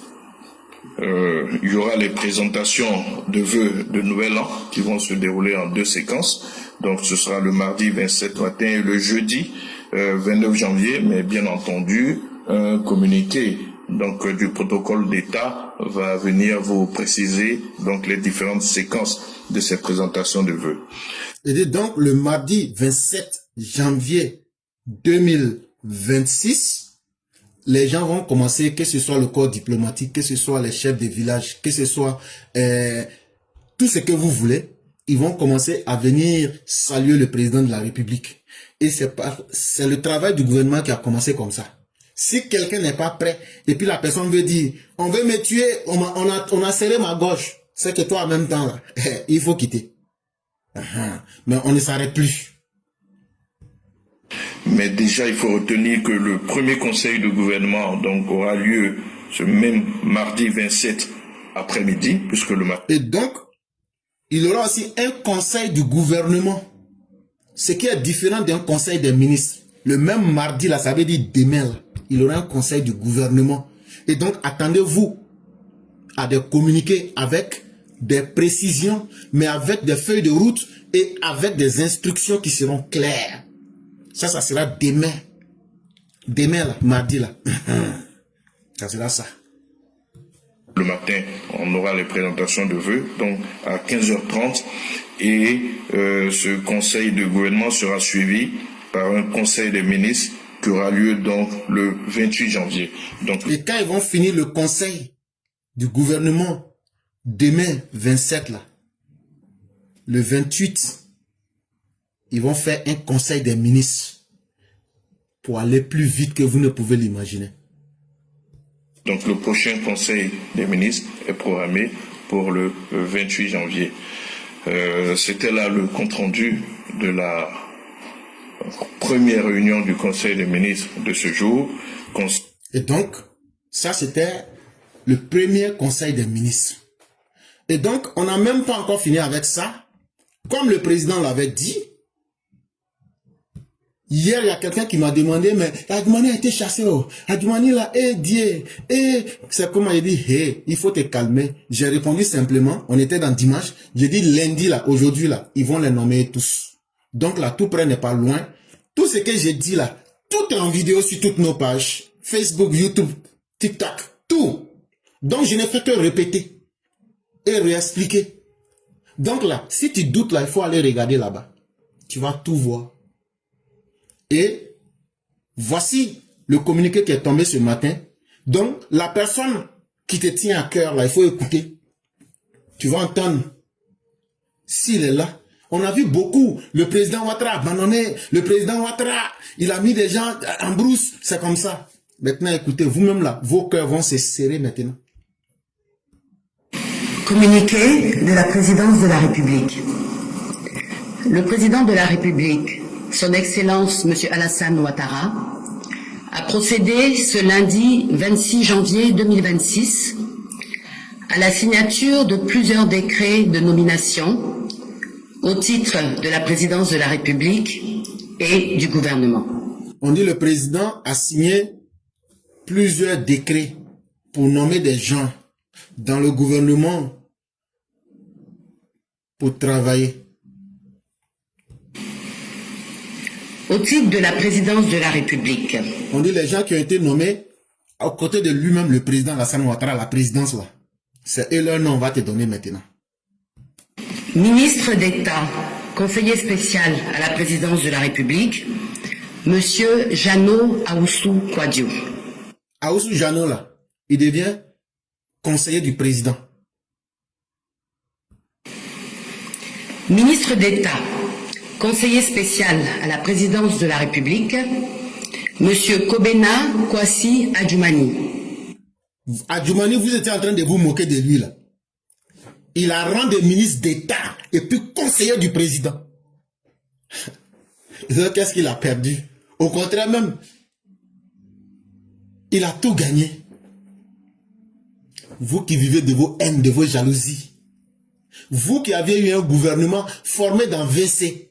il y aura les présentations de vœux de Nouvel An qui vont se dérouler en 2 séquences. Donc ce sera le mardi 27 matin et le jeudi 29 janvier, mais bien entendu, un communiqué donc du protocole d'État va venir vous préciser donc les différentes séquences de ces présentations de vœux. Et donc le mardi 27 janvier 2026, les gens vont commencer, que ce soit le corps diplomatique, que ce soit les chefs de village, que ce soit tout ce que vous voulez, ils vont commencer à venir saluer le président de la République. Et c'est le travail du gouvernement qui a commencé comme ça. Si quelqu'un n'est pas prêt, et puis la personne veut dire, on veut me tuer, on a serré ma gorge, c'est que toi en même temps, là, il faut quitter. Mais on ne s'arrête plus. Mais déjà, il faut retenir que le premier conseil de gouvernement donc aura lieu ce même mardi 27 après-midi, puisque le matin. Et donc, il y aura aussi un conseil du gouvernement. Ce qui est différent d'un conseil des ministres. Le même mardi, là, ça veut dire demain, là, il y aura un conseil du gouvernement. Et donc, attendez-vous à des communiqués avec des précisions, mais avec des feuilles de route et avec des instructions qui seront claires. Ça sera demain. Demain, là, mardi, là. Ça sera ça. Le matin, on aura les présentations de vœux, donc à 15h30. Et ce conseil de gouvernement sera suivi par un conseil des ministres qui aura lieu donc le 28 janvier. Donc, et quand ils vont finir le conseil du gouvernement, demain, 27, là, le 28, ils vont faire un conseil des ministres pour aller plus vite que vous ne pouvez l'imaginer. Donc le prochain conseil des ministres est programmé pour le 28 janvier. C'était là le compte-rendu de la première réunion du conseil des ministres de ce jour. Et donc, ça c'était le premier conseil des ministres. Et donc, on n'a même pas encore fini avec ça. Comme le président l'avait dit, hier, il y a quelqu'un qui m'a demandé, mais Adjumani a été chassé. Adjumani là, Dieu, c'est comment il dit, il faut te calmer. J'ai répondu simplement, on était dans dimanche, j'ai dit lundi là, aujourd'hui là, ils vont les nommer tous. Donc là, tout près n'est pas loin. Tout ce que j'ai dit là, tout est en vidéo sur toutes nos pages, Facebook, YouTube, TikTok, tout. Donc je n'ai fait que répéter et réexpliquer. Donc là, si tu doutes là, il faut aller regarder là-bas. Tu vas tout voir. Et Voici le communiqué qui est tombé ce matin. Donc, la personne qui te tient à cœur, là, il faut écouter. Tu vas entendre. S'il est là, on a vu beaucoup. Le président Ouattara a abandonné. Le président Ouattara, il a mis des gens en brousse. C'est comme ça. Maintenant, écoutez, vous-même là, vos cœurs vont se serrer maintenant. Communiqué de la présidence de la République. Le président de la République, son Excellence M. Alassane Ouattara, a procédé ce lundi 26 janvier 2026 à la signature de plusieurs décrets de nomination au titre de la présidence de la République et du gouvernement. On dit le président a signé plusieurs décrets pour nommer des gens dans le gouvernement pour travailler. Au titre de la présidence de la République. On dit les gens qui ont été nommés à côté de lui-même, le président Alassane Ouattara, la présidence là. C'est eux leur nom, on va te donner maintenant. Ministre d'État, conseiller spécial à la présidence de la République, Monsieur Jeannot Ahoussou Kouadio. Ahoussou Jeannot là, il devient conseiller du président. Ministre d'État, conseiller spécial à la présidence de la République, Monsieur Kobena Kwasi Adjoumani. Adjoumani, vous étiez en train de vous moquer de lui là. Il a rang de ministre d'État et puis conseiller du président. Qu'est-ce qu'il a perdu? Au contraire même, il a tout gagné. Vous qui vivez de vos haines, de vos jalousies. Vous qui avez eu un gouvernement formé dans VC.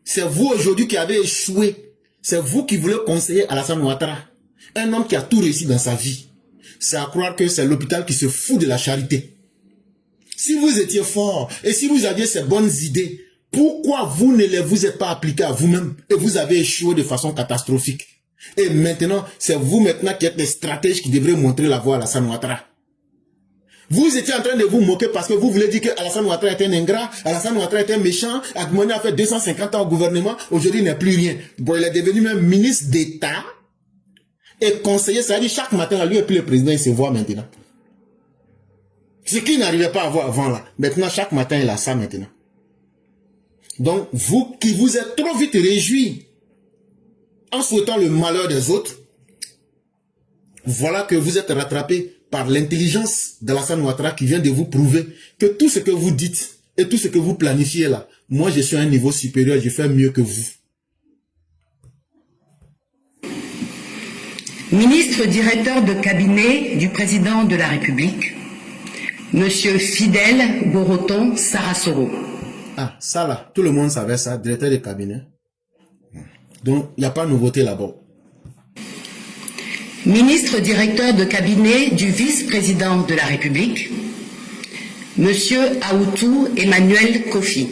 C'est vous aujourd'hui qui avez échoué. C'est vous qui voulez conseiller Alassane Ouattara. Un homme qui a tout réussi dans sa vie. C'est à croire que c'est l'hôpital qui se fout de la charité. Si vous étiez fort et si vous aviez ces bonnes idées, pourquoi vous ne les vous êtes pas appliquées à vous-même et vous avez échoué de façon catastrophique? Et maintenant, c'est vous maintenant qui êtes les stratèges qui devraient montrer la voie à Alassane Ouattara. Vous étiez en train de vous moquer parce que vous voulez dire que Alassane Ouattara est un ingrat, Alassane Ouattara est un méchant, Adjoumani a fait 250 ans au gouvernement, aujourd'hui il n'est plus rien. Bon, il est devenu même ministre d'État et conseiller, ça veut dire chaque matin, lui et puis le président, il se voit maintenant. Ce qu'il n'arrivait pas à voir avant là, maintenant chaque matin il a ça maintenant. Donc vous qui vous êtes trop vite réjouis en souhaitant le malheur des autres, voilà que vous êtes rattrapés par l'intelligence d'Alassane Ouattara qui vient de vous prouver que tout ce que vous dites et tout ce que vous planifiez là, moi je suis à un niveau supérieur, je fais mieux que vous. Ministre directeur de cabinet du président de la République, Monsieur Fidèle Boroton Sarasoro. Ah, ça là, tout le monde savait ça, directeur de cabinet. Donc, il n'y a pas de nouveauté là-bas. Ministre directeur de cabinet du vice-président de la République, Monsieur Ahoutou Emmanuel Kofi.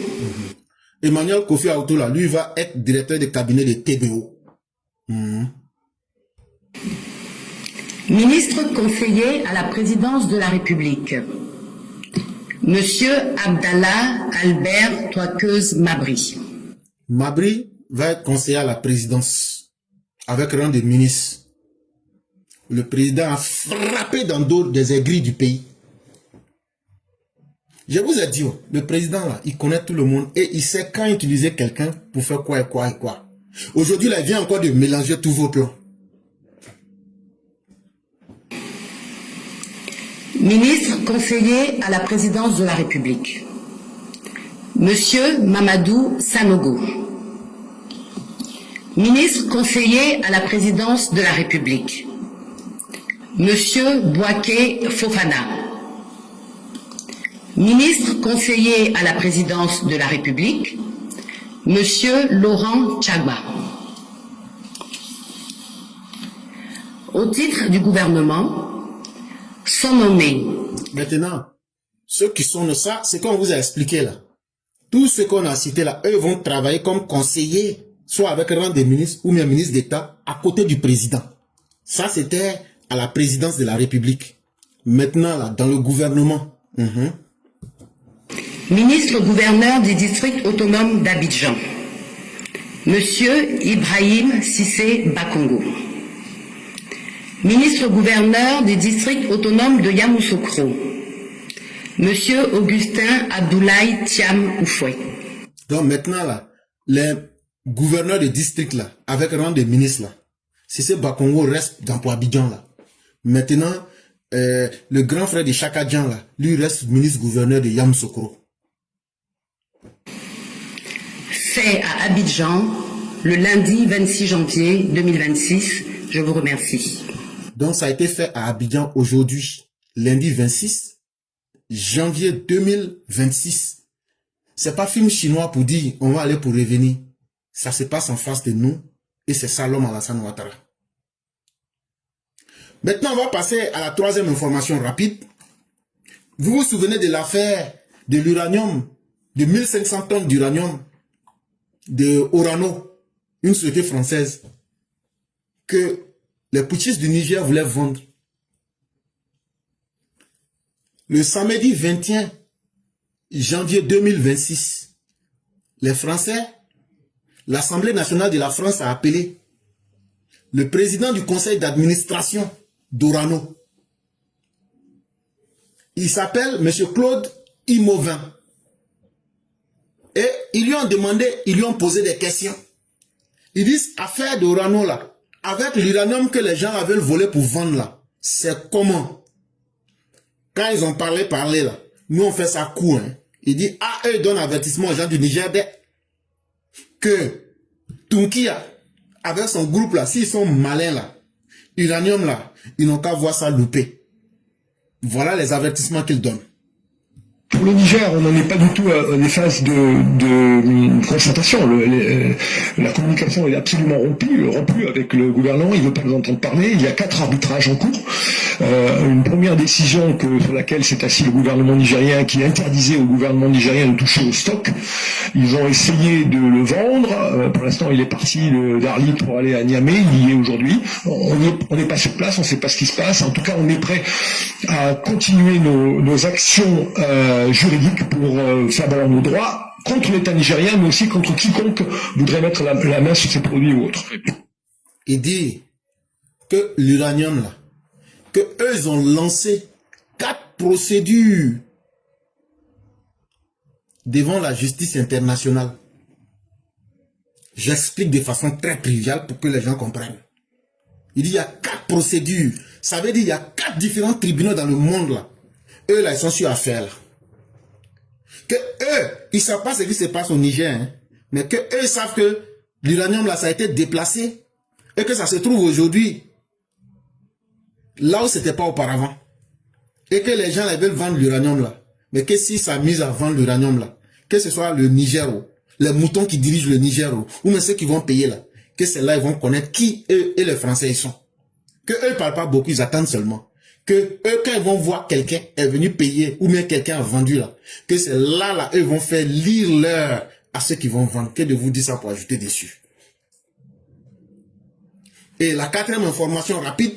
Emmanuel Kofi Ahoutou, là, lui va être directeur de cabinet de TBO. Ministre conseiller à la présidence de la République, Monsieur Abdallah Albert Toikeuse Mabri. Mabri va être conseiller à la présidence avec rang de ministre. Le président a frappé dans d'autres des aigris du pays. Je vous ai dit, le président là, il connaît tout le monde et il sait quand utiliser quelqu'un pour faire quoi et quoi et quoi. Aujourd'hui, là, il vient encore de mélanger tous vos plans. Ministre conseiller à la présidence de la République, Monsieur Mamadou Sanogo. Ministre conseiller à la présidence de la République, Monsieur Bouaké Fofana. Ministre conseiller à la présidence de la République, Monsieur Laurent Tchagba. Au titre du gouvernement, sont nommés. Maintenant, ceux qui sont de ça, c'est qu'on vous a expliqué là. Tout ce qu'on a cité là, eux vont travailler comme conseillers, soit avec rang de ministre ou bien ministre d'État, à côté du président. Ça, c'était à la présidence de la République. Maintenant, là, dans le gouvernement. Ministre gouverneur du district autonome d'Abidjan, Monsieur Ibrahim Cissé Bakongo, ministre-gouverneur du district autonome de Yamoussoukro, Monsieur Augustin Abdoulaye Thiam Oufoué. Donc maintenant, là, les gouverneurs de district, là, avec rang de ministre, là, Cissé Bakongo reste dans Abidjan, là. Maintenant, le grand frère de Chakadjan, là, lui reste ministre-gouverneur de Yamoussoukro. Fait à Abidjan, le lundi 26 janvier 2026. Je vous remercie. Donc ça a été fait à Abidjan aujourd'hui, lundi 26 janvier 2026. C'est pas film chinois pour dire on va aller pour revenir. Ça se passe en face de nous et c'est ça l'homme Alassane Ouattara. Maintenant, on va passer à la troisième information rapide. Vous vous souvenez de l'affaire de l'uranium, de 1500 tonnes d'uranium de Orano, une société française, que les putschistes du Niger voulaient vendre. Le samedi 21 janvier 2026, les Français, l'Assemblée nationale de la France a appelé le président du conseil d'administration d'Orano. Il s'appelle M. Claude Imovin. Et ils lui ont demandé, ils lui ont posé des questions. Ils disent, affaire d'Orano là, avec l'uranium que les gens avaient volé pour vendre là, c'est comment? Quand ils ont parlé là, nous on fait ça court. Hein. Il dit, ah, eux donnent avertissement aux gens du Niger que Tunkia, avec son groupe là, s'ils sont malins là, uranium là, ils n'ont qu'à voir ça louper. Voilà les avertissements qu'ils donnent. Pour le Niger, on n'en est pas du tout à des phases de concertation. La communication est absolument rompue avec le gouvernement. Il ne veut pas nous entendre parler. Il y a 4 arbitrages en cours. Une première décision sur laquelle s'est assis le gouvernement nigérien qui interdisait au gouvernement nigérien de toucher au stock. Ils ont essayé de le vendre. Pour l'instant, il est parti d'Arlit pour aller à Niamey. Il y est aujourd'hui. On n'est pas sur place. On ne sait pas ce qui se passe. En tout cas, on est prêt à continuer nos actions juridiques pour faire valoir nos droits contre l'État nigérien, mais aussi contre quiconque voudrait mettre la main sur ces produits ou autres. Il dit que l'uranium là, que eux ils ont lancé 4 procédures devant la justice internationale. J'explique de façon très triviale pour que les gens comprennent. Il dit il y a 4 procédures. Ça veut dire il y a 4 différents tribunaux dans le monde là. Eux là ils sont sur affaire là. Que eux, ils ne savent pas ce qui se passe au Niger, hein, mais que eux savent que l'uranium là, ça a été déplacé et que ça se trouve aujourd'hui là où c'était pas auparavant. Et que les gens là, veulent vendre l'uranium là. Mais que s'ils s'amusent à vendre l'uranium là, que ce soit le Niger, les moutons qui dirigent le Niger, ou même ceux qui vont payer là, que c'est là ils vont connaître qui eux et les Français ils sont. Que eux ne parlent pas beaucoup, ils attendent seulement. Que eux, quand ils vont voir quelqu'un est venu payer, ou bien quelqu'un a vendu là, que c'est là, eux vont faire lire l'heure à ceux qui vont vendre. Que de vous dire ça pour ajouter dessus. Et la 4e information rapide,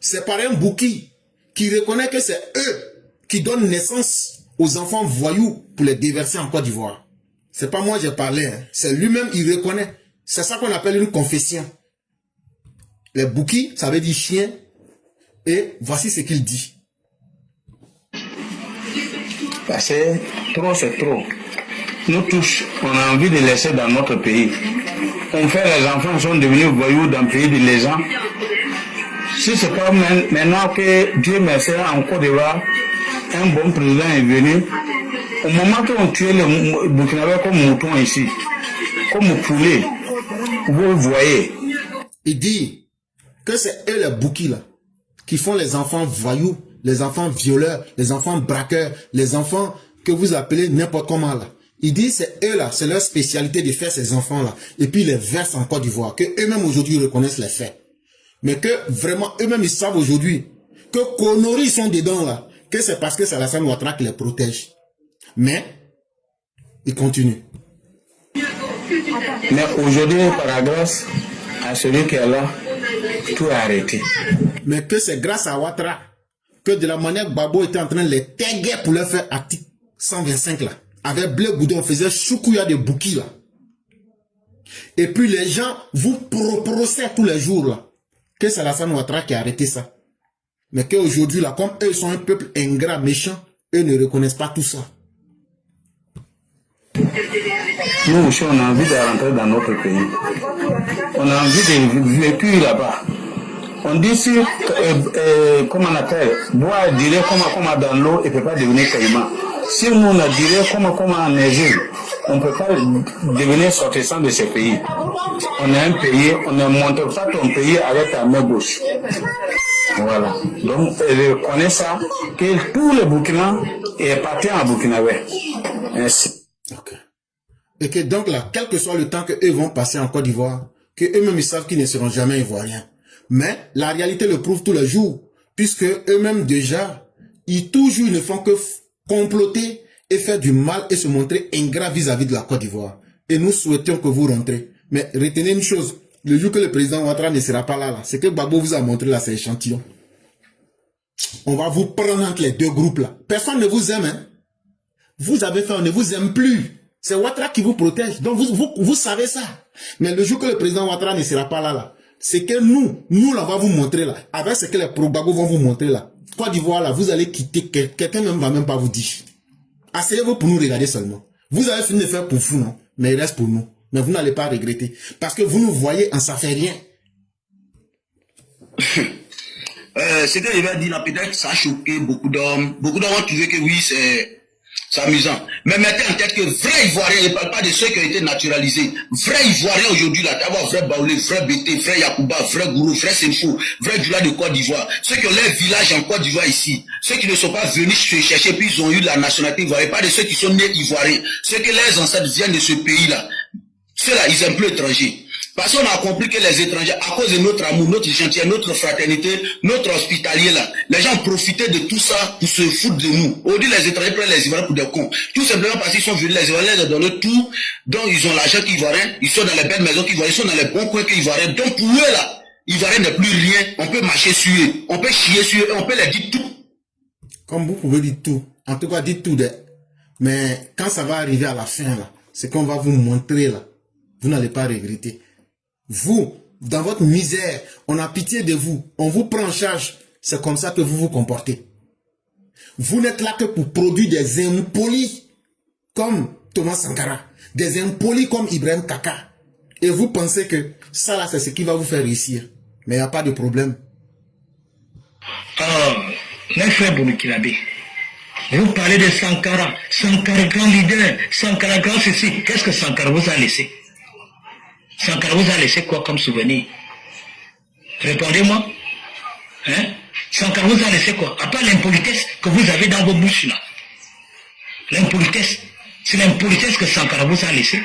c'est par un bouki qui reconnaît que c'est eux qui donnent naissance aux enfants voyous pour les déverser en Côte d'Ivoire. C'est pas moi j'ai parlé, hein. C'est lui-même, il reconnaît. C'est ça qu'on appelle une confession. Les bouki, ça veut dire chien. Et voici ce qu'il dit. C'est trop. Nous tous, on a envie de laisser dans notre pays. On fait les enfants sont devenus voyous dans le pays de les gens. Si c'est pas maintenant que Dieu merci en Côte d'Ivoire, un bon président est venu, au moment qu'on tuait les Burkinabés comme moutons ici, comme poulet, vous voyez. Il dit que c'est eux les bouquis là, qui font les enfants voyous, les enfants violeurs, les enfants braqueurs, les enfants que vous appelez n'importe comment là. Il dit c'est eux là, c'est leur spécialité de faire ces enfants là. Et puis ils les versent en Côte d'Ivoire, que eux-mêmes aujourd'hui reconnaissent les faits. Mais que vraiment eux-mêmes ils savent aujourd'hui que Connery sont dedans là, que c'est parce que c'est Alassane Ouattara qui les protège. Mais, ils continuent. Mais aujourd'hui, par la grâce à celui qui est là, tout est arrêté. Mais que c'est grâce à Ouattara que de la manière que Babo était en train de les taguer pour leur faire article 125 là. Avec Blé Goudon, on faisait choukouya de bouki là. Et puis les gens vous procèdent tous les jours là, que c'est Alassane Ouattara qui a arrêté ça. Mais qu'aujourd'hui là, comme eux sont un peuple ingrat, méchant, eux ne reconnaissent pas tout ça. Nous aussi, on a envie de rentrer dans notre pays. On a envie de vécu là-bas. On dit si, comment on appelle, boire durer comme dans l'eau et ne peut pas devenir caïman. Si nous on a duré comme en Égypte, on ne peut pas devenir sortissant de ces pays. On est un pays, on ne montre pas ton pays avec ta main gauche. Voilà. Donc, je connais ça, que tout le Burkina est parti en Burkinabé. Ainsi. Ok. Et que donc là, quel que soit le temps qu'eux vont passer en Côte d'Ivoire, qu'eux-mêmes ils savent qu'ils ne seront jamais ivoiriens. Mais la réalité le prouve tous les jours, puisque eux-mêmes déjà, ils toujours ne font que comploter et faire du mal et se montrer ingrats vis-à-vis de la Côte d'Ivoire. Et nous souhaitions que vous rentrez. Mais retenez une chose, le jour que le président Ouattara ne sera pas là, c'est que Gbagbo vous a montré là, c'est échantillon. On va vous prendre entre les deux groupes là. Personne ne vous aime, hein. Vous avez fait, on ne vous aime plus. C'est Ouattara qui vous protège. Donc vous savez ça. Mais le jour que le président Ouattara ne sera pas là, c'est que nous là, on va vous montrer là. Avec ce que les pro-Gbagbo vont vous montrer là. Côte d'Ivoire là, vous allez quitter, quelqu'un ne va même pas vous dire. Asseyez-vous pour nous regarder seulement. Vous avez fini de faire pour vous, non? Mais il reste pour nous. Mais vous n'allez pas regretter. Parce que vous nous voyez en ça fait rien. Ce que je vais dire là, peut-être ça a choqué beaucoup d'hommes. Beaucoup d'hommes ont trouvé que oui, c'est amusant. Mais mettez en tête que vrai Ivoirien, je ne parle pas de ceux qui ont été naturalisés. Vrai Ivoirien aujourd'hui, là, d'avoir vrai Baoulé, vrai Bété, vrai Yakouba, vrai Gourou, vrai Senfou, vrai Djoula de Côte d'Ivoire. Ceux qui ont leur village en Côte d'Ivoire ici. Ceux qui ne sont pas venus se chercher, puis ils ont eu la nationalité ivoirienne. Pas de ceux qui sont nés Ivoiriens. Ceux que leurs ancêtres viennent de ce pays-là. Ceux-là, ils aiment plus étrangers. Parce qu'on a compris que les étrangers, à cause de notre amour, notre gentillesse, notre fraternité, notre hospitalier là, les gens profitaient de tout ça pour se foutre de nous. Aujourd'hui, les étrangers prennent les Ivoiriens pour des cons. Tout simplement parce qu'ils sont venus, les Ivoiriens leur donnent tout, donc ils ont l'argent qu'Ivoiriens, ils sont dans les belles maisons qu'Ivoiriens, ils sont dans les bons coins qu'Ivoiriens. Donc pour eux là, Ivoiriens n'est plus rien, on peut marcher sur eux, on peut chier sur eux, on peut leur dire tout. Comme vous pouvez dire tout, en tout cas dites tout de. Mais quand ça va arriver à la fin là, c'est qu'on va vous montrer là, vous n'allez pas regretter. Vous, dans votre misère, on a pitié de vous, on vous prend en charge, c'est comme ça que vous vous comportez. Vous n'êtes là que pour produire des impolis comme Thomas Sankara, des impolis comme Ibrahim Kaka. Et vous pensez que ça là, c'est ce qui va vous faire réussir. Mais il n'y a pas de problème. Mes frères burkinabés, vous parlez de Sankara, Sankara grand leader, Sankara grand ceci. Qu'est-ce que Sankara vous a laissé? Sankara vous a laissé quoi comme souvenir? Répondez-moi. Hein? Sankara vous a laissé quoi? À part l'impolitesse que vous avez dans vos bouches là. L'impolitesse. C'est l'impolitesse que Sankara vous a laissé.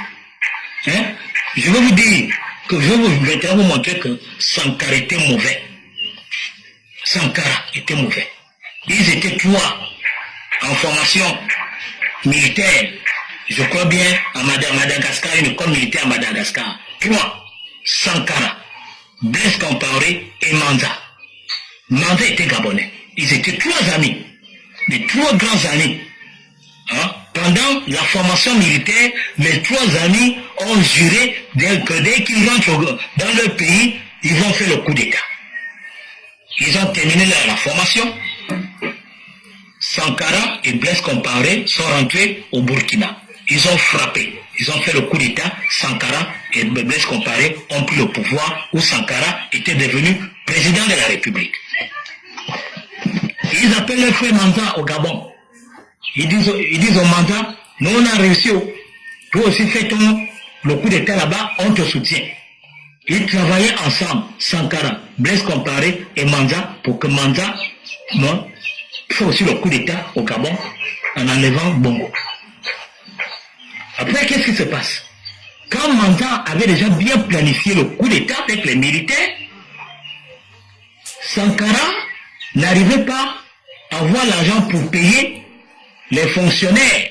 Hein? Je vais vous dire que je vais vous montrer que Sankara était mauvais. Sankara était mauvais. Ils étaient trois en formation militaire. Je crois bien à Madagascar, une école militaire à Madagascar. Trois, Sankara, Blaise Compaoré et Manza. Manza était gabonais. Ils étaient trois amis, les trois grands amis. Hein? Pendant la formation militaire, les trois amis ont juré que dès qu'ils rentrent dans leur pays, ils vont faire le coup d'État. Ils ont terminé la formation. Sankara et Blaise Compaoré sont rentrés au Burkina. Ils ont frappé, ils ont fait le coup d'État. Sankara et Blaise Compaoré ont pris le pouvoir où Sankara était devenu président de la République. Ils appellent leur frère Manza au Gabon. Ils disent au Manza, nous on a réussi, toi aussi fais le coup d'État là-bas, on te soutient. Ils travaillaient ensemble, Sankara, Blaise Compaoré et Manza, pour que Manza fait aussi le coup d'État au Gabon en enlevant Bongo. Après, qu'est-ce qui se passe? Quand Manza avait déjà bien planifié le coup d'État avec les militaires, Sankara n'arrivait pas à avoir l'argent pour payer les fonctionnaires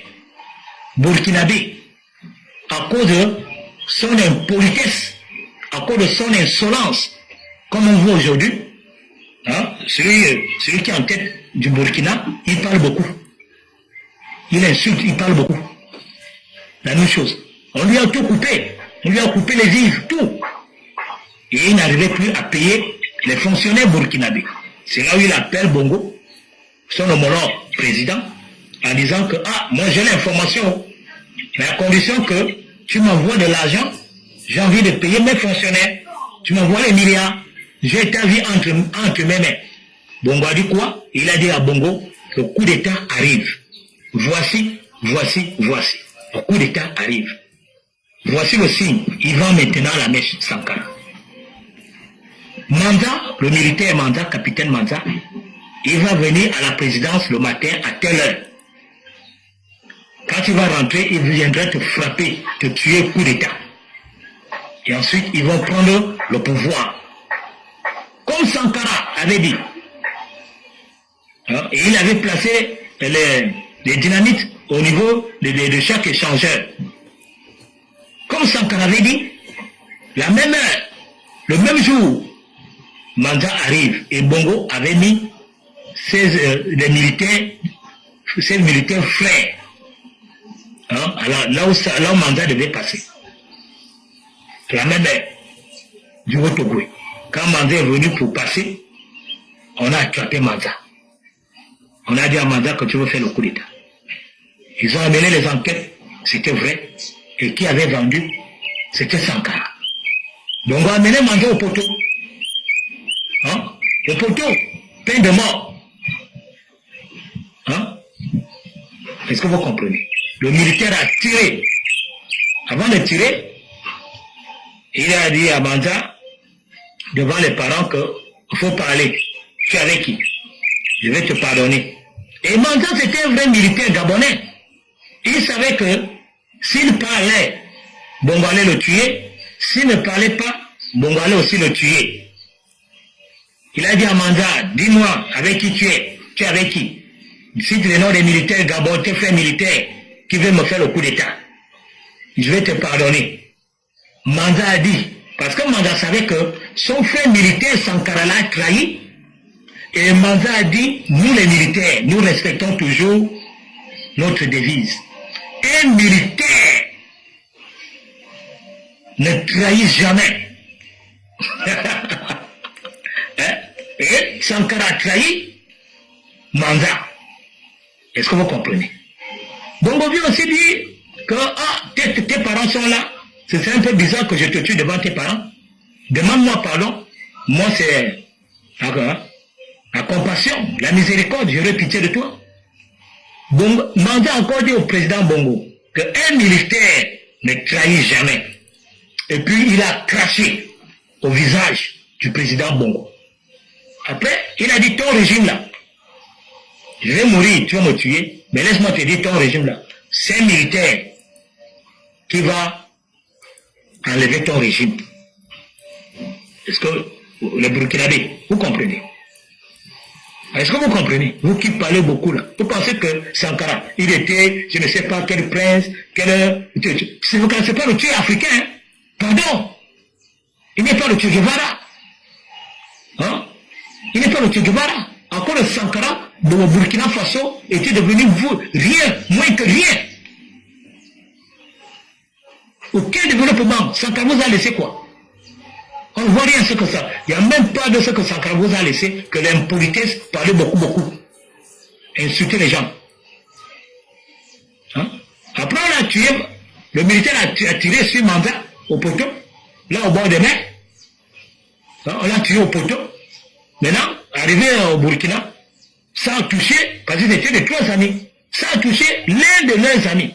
burkinabés à cause de son impolitesse, à cause de son insolence, comme on voit aujourd'hui. Hein? Celui qui est en tête du Burkina, il parle beaucoup. Il insulte, il parle beaucoup. La même chose. On lui a tout coupé. On lui a coupé les vivres, tout. Et il n'arrivait plus à payer les fonctionnaires burkinabés. C'est là où il appelle Bongo, son homologue président, en disant que, ah, moi j'ai l'information, mais à condition que tu m'envoies de l'argent, j'ai envie de payer mes fonctionnaires, tu m'envoies les milliards, j'ai ta vie entre mes mains. Bongo a dit quoi? Il a dit à Bongo, le coup d'État arrive. Voici. Le coup d'État arrive. Voici le signe. Il va maintenant à la mèche Sankara. Manza, le militaire Manza, capitaine Manza, il va venir à la présidence le matin à telle heure. Quand tu vas rentrer, il viendra te frapper, te tuer coup d'État. Et ensuite, ils vont prendre le pouvoir. Comme Sankara avait dit. Et il avait placé les dynamites au niveau de chaque échangeur. Comme Sankara avait dit, la même heure, le même jour, Manza arrive et Bongo avait mis ses militaires frères. Alors, là où Manza devait passer. La même heure, du Rotogoué. Quand Manza est venu pour passer, on a attrapé Manza. On a dit à Manza que tu veux faire le coup d'État. Ils ont amené les enquêtes, c'était vrai. Et qui avait vendu, c'était Sankara. Donc on a amené Manza au poteau. Au poteau, peine de mort. Est-ce que vous comprenez? Le militaire a tiré. Avant de tirer, il a dit à Manza, devant les parents, qu'il faut parler. Tu es avec qui? Je vais te pardonner. Et Manza, c'était un vrai militaire gabonais. Il savait que s'il parlait, Bongo allait le tuer. S'il ne parlait pas, Bongo allait aussi le tuer. Il a dit à Manza, dis-moi avec qui tu es. Tu es avec qui? Cite le nom des militaires gabonais, tes frères militaires qui veulent me faire le coup d'État. Je vais te pardonner. Manza a dit, parce que Manza savait que son frère militaire Sankara l'a trahi. Et Manza a dit, nous les militaires, nous respectons toujours notre devise. Un militaire ne trahit jamais. Et Sankara a trahi Manza. Est-ce que vous comprenez? Bongo vient aussi dire que tes parents sont là. Ce serait un peu bizarre que je te tue devant tes parents. Demande-moi pardon. Moi c'est la compassion, la miséricorde, j'aurais pitié de toi. Bongo, Manza a encore dit au président Bongo qu'un militaire ne trahit jamais. Et puis il a craché au visage du président Bongo. Après, il a dit ton régime là, je vais mourir, tu vas me tuer, mais laisse-moi te dire ton régime là, c'est un militaire qui va enlever ton régime. Est-ce que les Burkinabés, vous comprenez? Est-ce que vous comprenez? Vous qui parlez beaucoup là, vous pensez que Sankara, il était, je ne sais pas quel prince, c'est pas le tueur africain, hein? Pardon, il n'est pas le Che Guevara. Il n'est pas le Che Guevara. Encore le Sankara de Burkina Faso était devenu rien, moins que rien. Aucun développement. Sankara vous a laissé quoi? On ne voit rien ce que ça. Il n'y a même pas de ce que Sankara vous a laissé que l'impolitesse parlait beaucoup. Insulter les gens. Après on a tué, le militaire a tiré sur Manza au poteau, là au bord des mers. On l'a tué au poteau. Maintenant, arrivé au Burkina, ça a touché, parce qu'ils étaient de 3 amis, ça a touché l'un de leurs amis,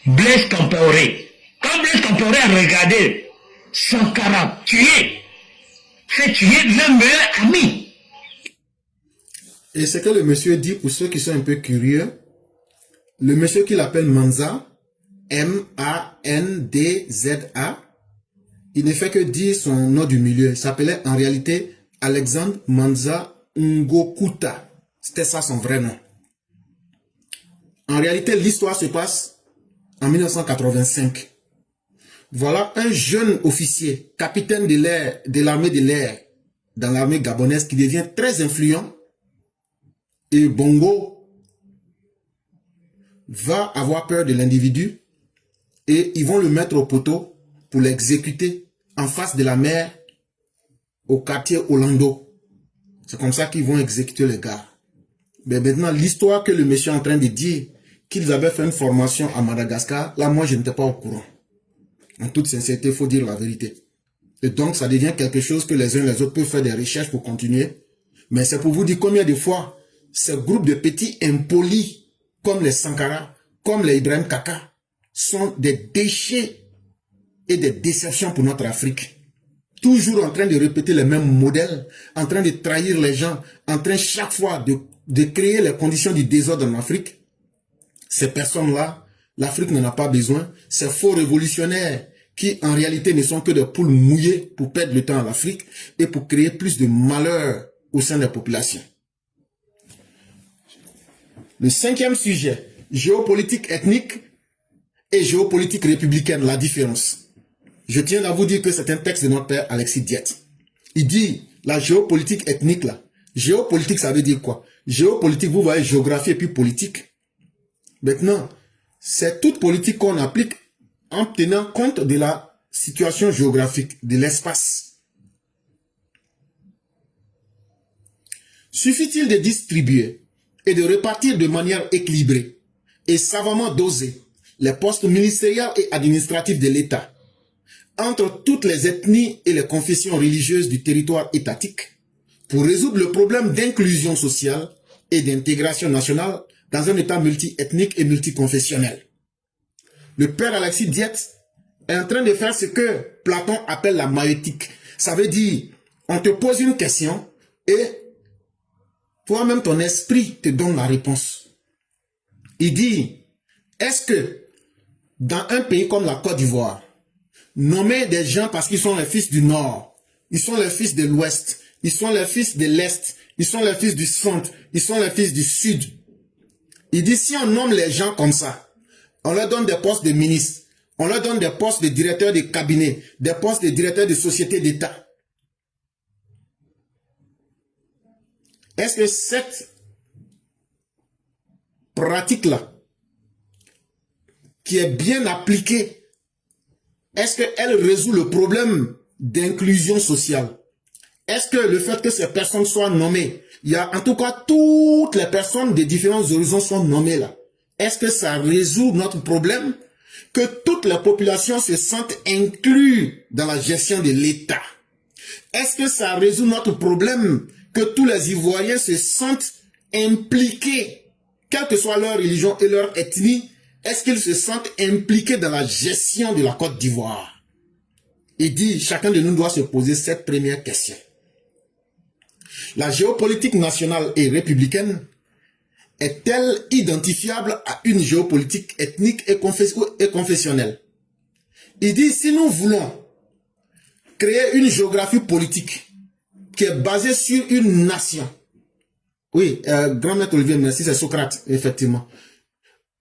Blaise Compaoré. Quand Blaise Compaoré a regardé Sankara fait tuer l'un meilleur ami. Et ce que le monsieur dit, pour ceux qui sont un peu curieux, le monsieur qu'il appelle Manza, M-A-N-D-Z-A, il ne fait que dire son nom du milieu. Il s'appelait en réalité Alexandre Manza Ngokuta. C'était ça son vrai nom. En réalité, l'histoire se passe en 1985. Voilà un jeune officier, capitaine de l'armée de l'air, dans l'armée gabonaise, qui devient très influent. Et Bongo va avoir peur de l'individu et ils vont le mettre au poteau pour l'exécuter en face de la mer au quartier Orlando. C'est comme ça qu'ils vont exécuter les gars. Mais maintenant, l'histoire que le monsieur est en train de dire, qu'ils avaient fait une formation à Madagascar, là, moi, je n'étais pas au courant. En toute sincérité, il faut dire la vérité. Et donc, ça devient quelque chose que les uns et les autres peuvent faire des recherches pour continuer. Mais c'est pour vous dire combien de fois ces groupes de petits impolis, comme les Sankara, comme les Ibrahim Kaka, sont des déchets et des déceptions pour notre Afrique. Toujours en train de répéter les mêmes modèles, en train de trahir les gens, en train chaque fois de créer les conditions du désordre en Afrique. Ces personnes-là, l'Afrique n'en a pas besoin. Ces faux révolutionnaires qui en réalité ne sont que des poules mouillées pour perdre le temps à l'Afrique et pour créer plus de malheur au sein des populations. Le 5e sujet, géopolitique ethnique et géopolitique républicaine, la différence. Je tiens à vous dire que c'est un texte de notre père Alexis Diette. Il dit, la géopolitique ethnique là, géopolitique ça veut dire quoi? Géopolitique, vous voyez, géographie et puis politique. Maintenant, c'est toute politique qu'on applique en tenant compte de la situation géographique, de l'espace. Suffit-il de distribuer et de répartir de manière équilibrée et savamment dosée les postes ministériels et administratifs de l'État entre toutes les ethnies et les confessions religieuses du territoire étatique pour résoudre le problème d'inclusion sociale et d'intégration nationale dans un État multiethnique et multiconfessionnel. Le père Alexis Diette est en train de faire ce que Platon appelle la maïeutique. Ça veut dire, on te pose une question et toi-même ton esprit te donne la réponse. Il dit, est-ce que dans un pays comme la Côte d'Ivoire, nommer des gens parce qu'ils sont les fils du Nord, ils sont les fils de l'Ouest, ils sont les fils de l'Est, ils sont les fils du Centre, ils sont les fils du Sud. Il dit, si on nomme les gens comme ça, on leur donne des postes de ministres, on leur donne des postes de directeurs de cabinet, des postes de directeurs de sociétés d'État. Est-ce que cette pratique-là, qui est bien appliquée, est-ce qu'elle résout le problème d'inclusion sociale? Est-ce que le fait que ces personnes soient nommées, il y a en tout cas toutes les personnes de différents horizons sont nommées là. Est-ce que ça résout notre problème? Que toutes les populations se sentent incluses dans la gestion de l'État. Est-ce que ça résout notre problème? Que tous les Ivoiriens se sentent impliqués, quelle que soit leur religion et leur ethnie, est-ce qu'ils se sentent impliqués dans la gestion de la Côte d'Ivoire? Il dit, chacun de nous doit se poser cette première question. La géopolitique nationale et républicaine est-elle identifiable à une géopolitique ethnique et confessionnelle? Il dit, si nous voulons créer une géographie politique qui est basée sur une nation, oui, grand maître Olivier, merci, c'est Socrate, effectivement,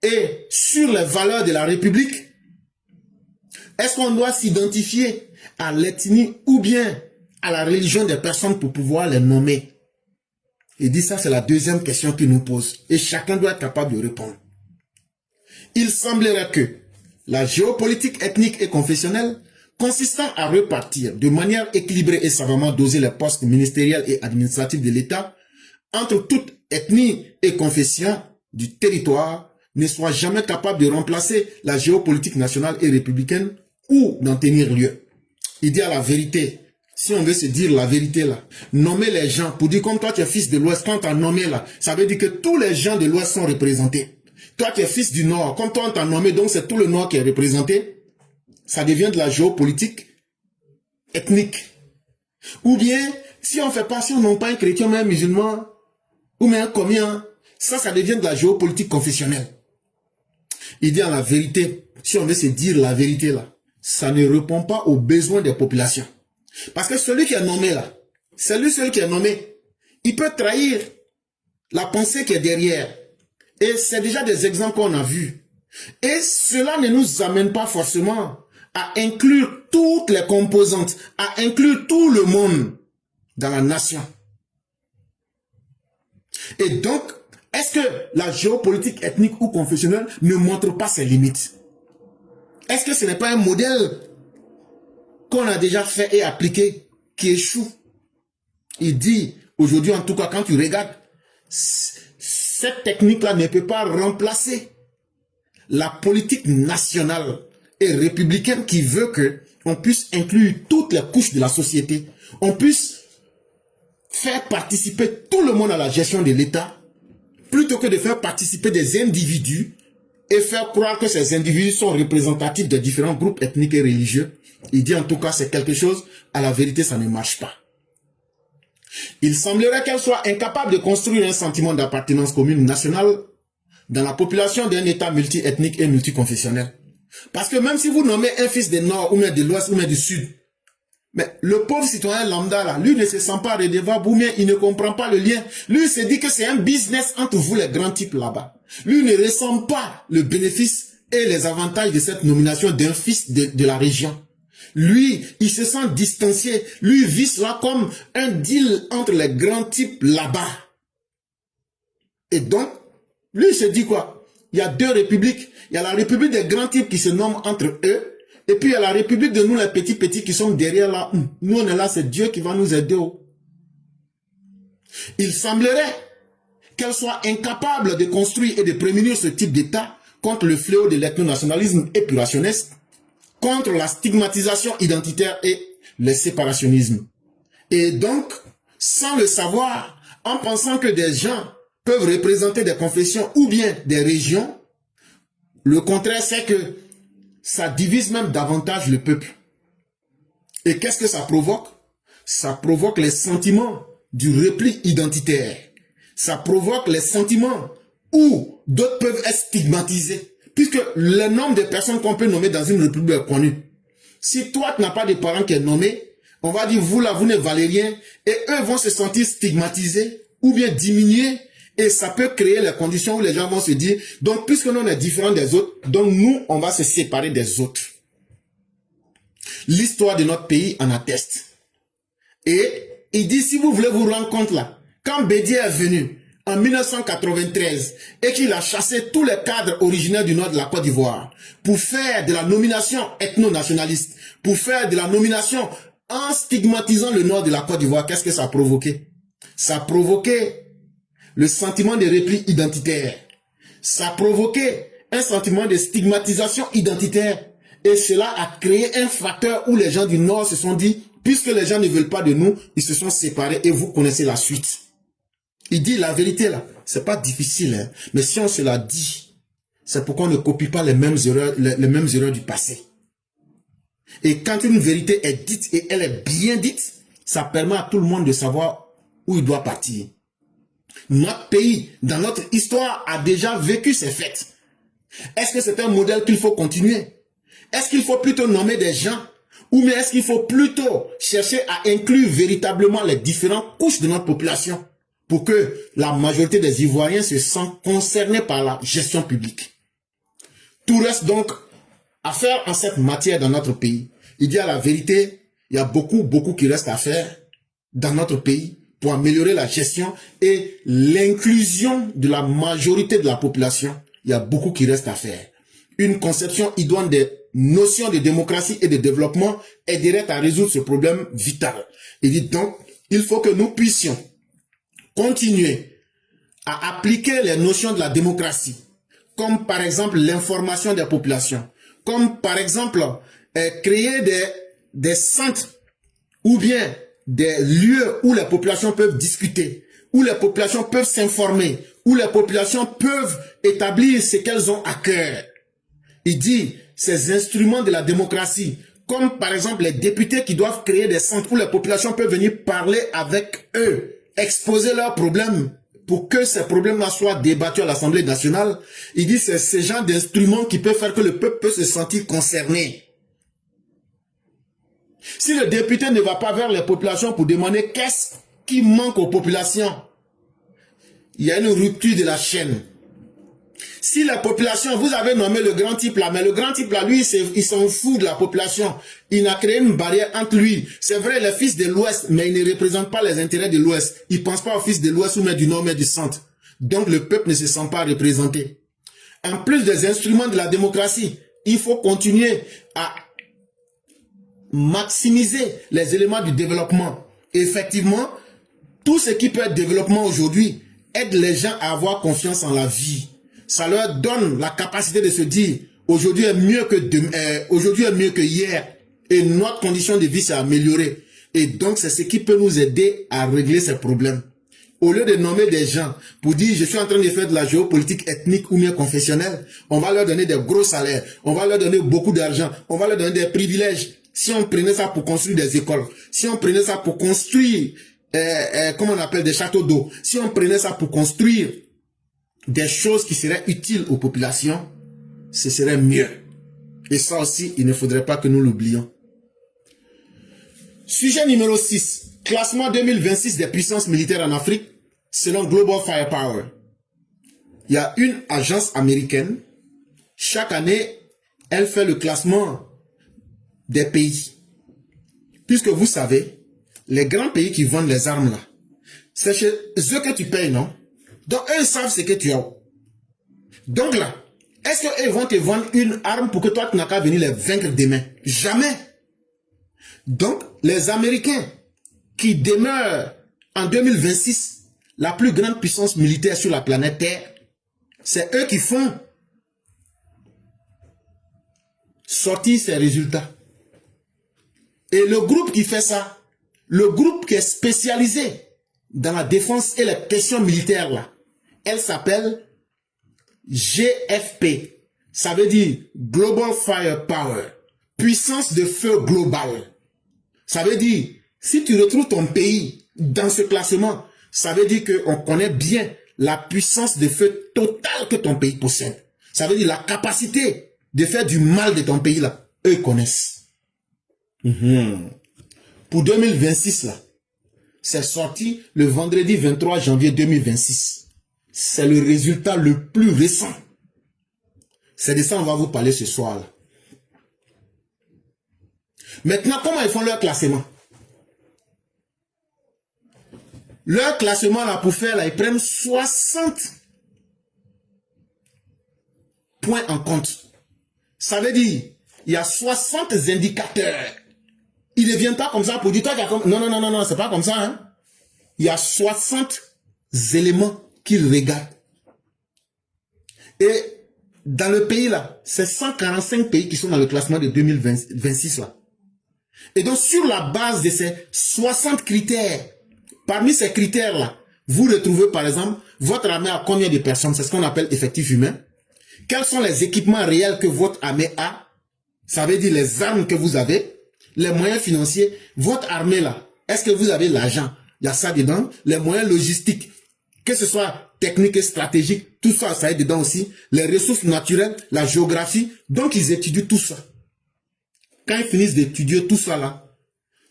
et sur les valeurs de la République, est-ce qu'on doit s'identifier à l'ethnie ou bien à la religion des personnes pour pouvoir les nommer? Il dit ça, c'est la deuxième question qu'il nous pose. Et chacun doit être capable de répondre. Il semblerait que la géopolitique ethnique et confessionnelle, consistant à repartir de manière équilibrée et savamment doser les postes ministériels et administratifs de l'État entre toute ethnie et confession du territoire, ne soit jamais capable de remplacer la géopolitique nationale et républicaine ou d'en tenir lieu. Il dit à la vérité, si on veut se dire la vérité là, nommer les gens, pour dire comme toi tu es fils de l'Ouest, quand tu as nommé là, ça veut dire que tous les gens de l'Ouest sont représentés. Toi tu es fils du Nord, comme toi on t'a nommé, donc c'est tout le Nord qui est représenté. Ça devient de la géopolitique ethnique. Ou bien, si on fait pas, si on n'a pas un chrétien, mais un musulman, ou même un commun, ça devient de la géopolitique confessionnelle. Il dit en la vérité, si on veut se dire la vérité là, ça ne répond pas aux besoins des populations. Parce que celui qui est nommé là, celui qui est nommé, il peut trahir la pensée qui est derrière. Et c'est déjà des exemples qu'on a vus. Et cela ne nous amène pas forcément à inclure toutes les composantes, à inclure tout le monde dans la nation. Et donc, est-ce que la géopolitique ethnique ou confessionnelle ne montre pas ses limites? Est-ce que ce n'est pas un modèle qu'on a déjà fait et appliqué qui échoue? Il dit, aujourd'hui en tout cas, quand tu regardes, cette technique-là ne peut pas remplacer la politique nationale et républicaine qui veut que on puisse inclure toutes les couches de la société, on puisse faire participer tout le monde à la gestion de l'État, plutôt que de faire participer des individus et faire croire que ces individus sont représentatifs de différents groupes ethniques et religieux. Il dit en tout cas c'est quelque chose, à la vérité ça ne marche pas. Il semblerait qu'elle soit incapable de construire un sentiment d'appartenance commune nationale dans la population d'un État multiethnique et multiconfessionnel. Parce que même si vous nommez un fils du Nord, ou même de l'Ouest, ou même du Sud, mais le pauvre citoyen lambda là, lui ne se sent pas redevable, ou bien il ne comprend pas le lien. Lui il se dit que c'est un business entre vous les grands types là-bas. Lui ne ressent pas le bénéfice et les avantages de cette nomination d'un fils de la région. Lui, il se sent distancié. Lui vit cela comme un deal entre les grands types là-bas. Et donc, lui il se dit quoi? Il y a deux républiques. Il y a la république des grands types qui se nomment entre eux. Et puis il y a la république de nous les petits qui sont derrière là. Nous on est là, c'est Dieu qui va nous aider. Il semblerait qu'elle soit incapable de construire et de prémunir ce type d'État contre le fléau de l'ethno-nationalisme épurationniste, contre la stigmatisation identitaire et le séparationnisme. Et donc, sans le savoir, en pensant que des gens peuvent représenter des confessions ou bien des régions, le contraire c'est que ça divise même davantage le peuple. Et qu'est-ce que ça provoque? Ça provoque les sentiments du repli identitaire. Ça provoque les sentiments où d'autres peuvent être stigmatisés. Puisque le nombre de personnes qu'on peut nommer dans une république est connu. Si toi, tu n'as pas de parents qui est nommé, on va dire, vous là, vous n'êtes valez rien, et eux vont se sentir stigmatisés ou bien diminués, et ça peut créer les conditions où les gens vont se dire, donc puisque nous on est différents des autres, donc nous, on va se séparer des autres. L'histoire de notre pays en atteste. Et il dit, si vous voulez vous rendre compte là, quand Bédié est venu en 1993 et qu'il a chassé tous les cadres originaires du nord de la Côte d'Ivoire pour faire de la nomination ethno-nationaliste, pour faire de la nomination en stigmatisant le nord de la Côte d'Ivoire, qu'est-ce que ça a provoqué? Ça a provoqué le sentiment de repli identitaire. Ça a provoqué un sentiment de stigmatisation identitaire. Et cela a créé un facteur où les gens du nord se sont dit, puisque les gens ne veulent pas de nous, ils se sont séparés et vous connaissez la suite. Il dit la vérité là, c'est pas difficile, hein, mais si on se la dit, c'est pourquoi on ne copie pas les mêmes erreurs du passé. Et quand une vérité est dite et elle est bien dite, ça permet à tout le monde de savoir où il doit partir. Notre pays, dans notre histoire, a déjà vécu ces faits. Est-ce que c'est un modèle qu'il faut continuer? Est-ce qu'il faut plutôt nommer des gens? Ou bien est-ce qu'il faut plutôt chercher à inclure véritablement les différentes couches de notre population pour que la majorité des Ivoiriens se sentent concernés par la gestion publique? Tout reste donc à faire en cette matière dans notre pays. Il dit à la vérité, il y a beaucoup qui reste à faire dans notre pays pour améliorer la gestion et l'inclusion de la majorité de la population. Il y a beaucoup qui reste à faire. Une conception idoine des notions de démocratie et de développement aiderait à résoudre ce problème vital. Il dit donc, il faut que nous puissions continuer à appliquer les notions de la démocratie, comme par exemple l'information des populations, comme par exemple créer des centres ou bien des lieux où les populations peuvent discuter, où les populations peuvent s'informer, où les populations peuvent établir ce qu'elles ont à cœur. Il dit, ces instruments de la démocratie, comme par exemple les députés qui doivent créer des centres où les populations peuvent venir parler avec eux, exposer leurs problèmes pour que ces problèmes-là soient débattus à l'Assemblée nationale. Il dit, c'est ce genre d'instruments qui peuvent faire que le peuple peut se sentir concerné. Si le député ne va pas vers les populations pour demander qu'est-ce qui manque aux populations, il y a une rupture de la chaîne. Si la population, vous avez nommé le grand type là, mais le grand type là, lui, il s'en fout de la population. Il a créé une barrière entre lui. C'est vrai, les fils de l'Ouest, mais il ne représente pas les intérêts de l'Ouest. Il ne pense pas aux fils de l'Ouest ou même du Nord, mais du Centre. Donc le peuple ne se sent pas représenté. En plus des instruments de la démocratie, il faut continuer à maximiser les éléments du développement. Et effectivement, tout ce qui peut être développement aujourd'hui aide les gens à avoir confiance en la vie. Ça leur donne la capacité de se dire aujourd'hui est mieux que hier et notre condition de vie s'est améliorée. Et donc c'est ce qui peut nous aider à régler ces problèmes. Au lieu de nommer des gens pour dire je suis en train de faire de la géopolitique ethnique ou bien confessionnelle, on va leur donner des gros salaires, on va leur donner beaucoup d'argent, on va leur donner des privilèges. Si on prenait ça pour construire des écoles, si on prenait ça pour construire, comment on appelle, des châteaux d'eau, si on prenait ça pour construire des choses qui seraient utiles aux populations, ce serait mieux. Et ça aussi, il ne faudrait pas que nous l'oublions. Sujet numéro 6. Classement 2026 des puissances militaires en Afrique selon Global Firepower. Il y a une agence américaine. Chaque année, elle fait le classement des pays. Puisque vous savez, les grands pays qui vendent les armes là, c'est chez eux que tu payes, non? Donc eux savent ce que tu as. Donc là, est-ce qu'eux vont te vendre une arme pour que toi tu n'as qu'à venir les vaincre demain? Jamais. Donc les Américains qui demeurent en 2026 la plus grande puissance militaire sur la planète Terre, c'est eux qui font sortir ces résultats. Et le groupe qui fait ça, le groupe qui est spécialisé dans la défense et les questions militaires là, elle s'appelle GFP. Ça veut dire Global Firepower. Puissance de feu globale. Ça veut dire, si tu retrouves ton pays dans ce classement, ça veut dire qu'on connaît bien la puissance de feu totale que ton pays possède. Ça veut dire la capacité de faire du mal de ton pays là. Eux ils connaissent. Pour 2026 là, c'est sorti le vendredi 23 janvier 2026. C'est le résultat le plus récent. C'est de ça qu'on va vous parler ce soir là. Maintenant, comment ils font leur classement? Leur classement là pour faire là, ils prennent 60 points en compte. Ça veut dire, il y a 60 indicateurs. Ils ne viennent pas comme ça pour dire, toi, non, c'est pas comme ça, hein. Il y a 60 éléments qu'ils regardent. Et dans le pays là, c'est 145 pays qui sont dans le classement de 2026 là. Et donc, sur la base de ces 60 critères, parmi ces critères là, vous retrouvez par exemple, votre armée a combien de personnes? C'est ce qu'on appelle effectif humain. Quels sont les équipements réels que votre armée a? Ça veut dire les armes que vous avez. Les moyens financiers, votre armée là, est-ce que vous avez l'argent? Il y a ça dedans. Les moyens logistiques, que ce soit technique et stratégique, tout ça, ça est dedans aussi. Les ressources naturelles, la géographie. Donc, ils étudient tout ça. Quand ils finissent d'étudier tout ça là,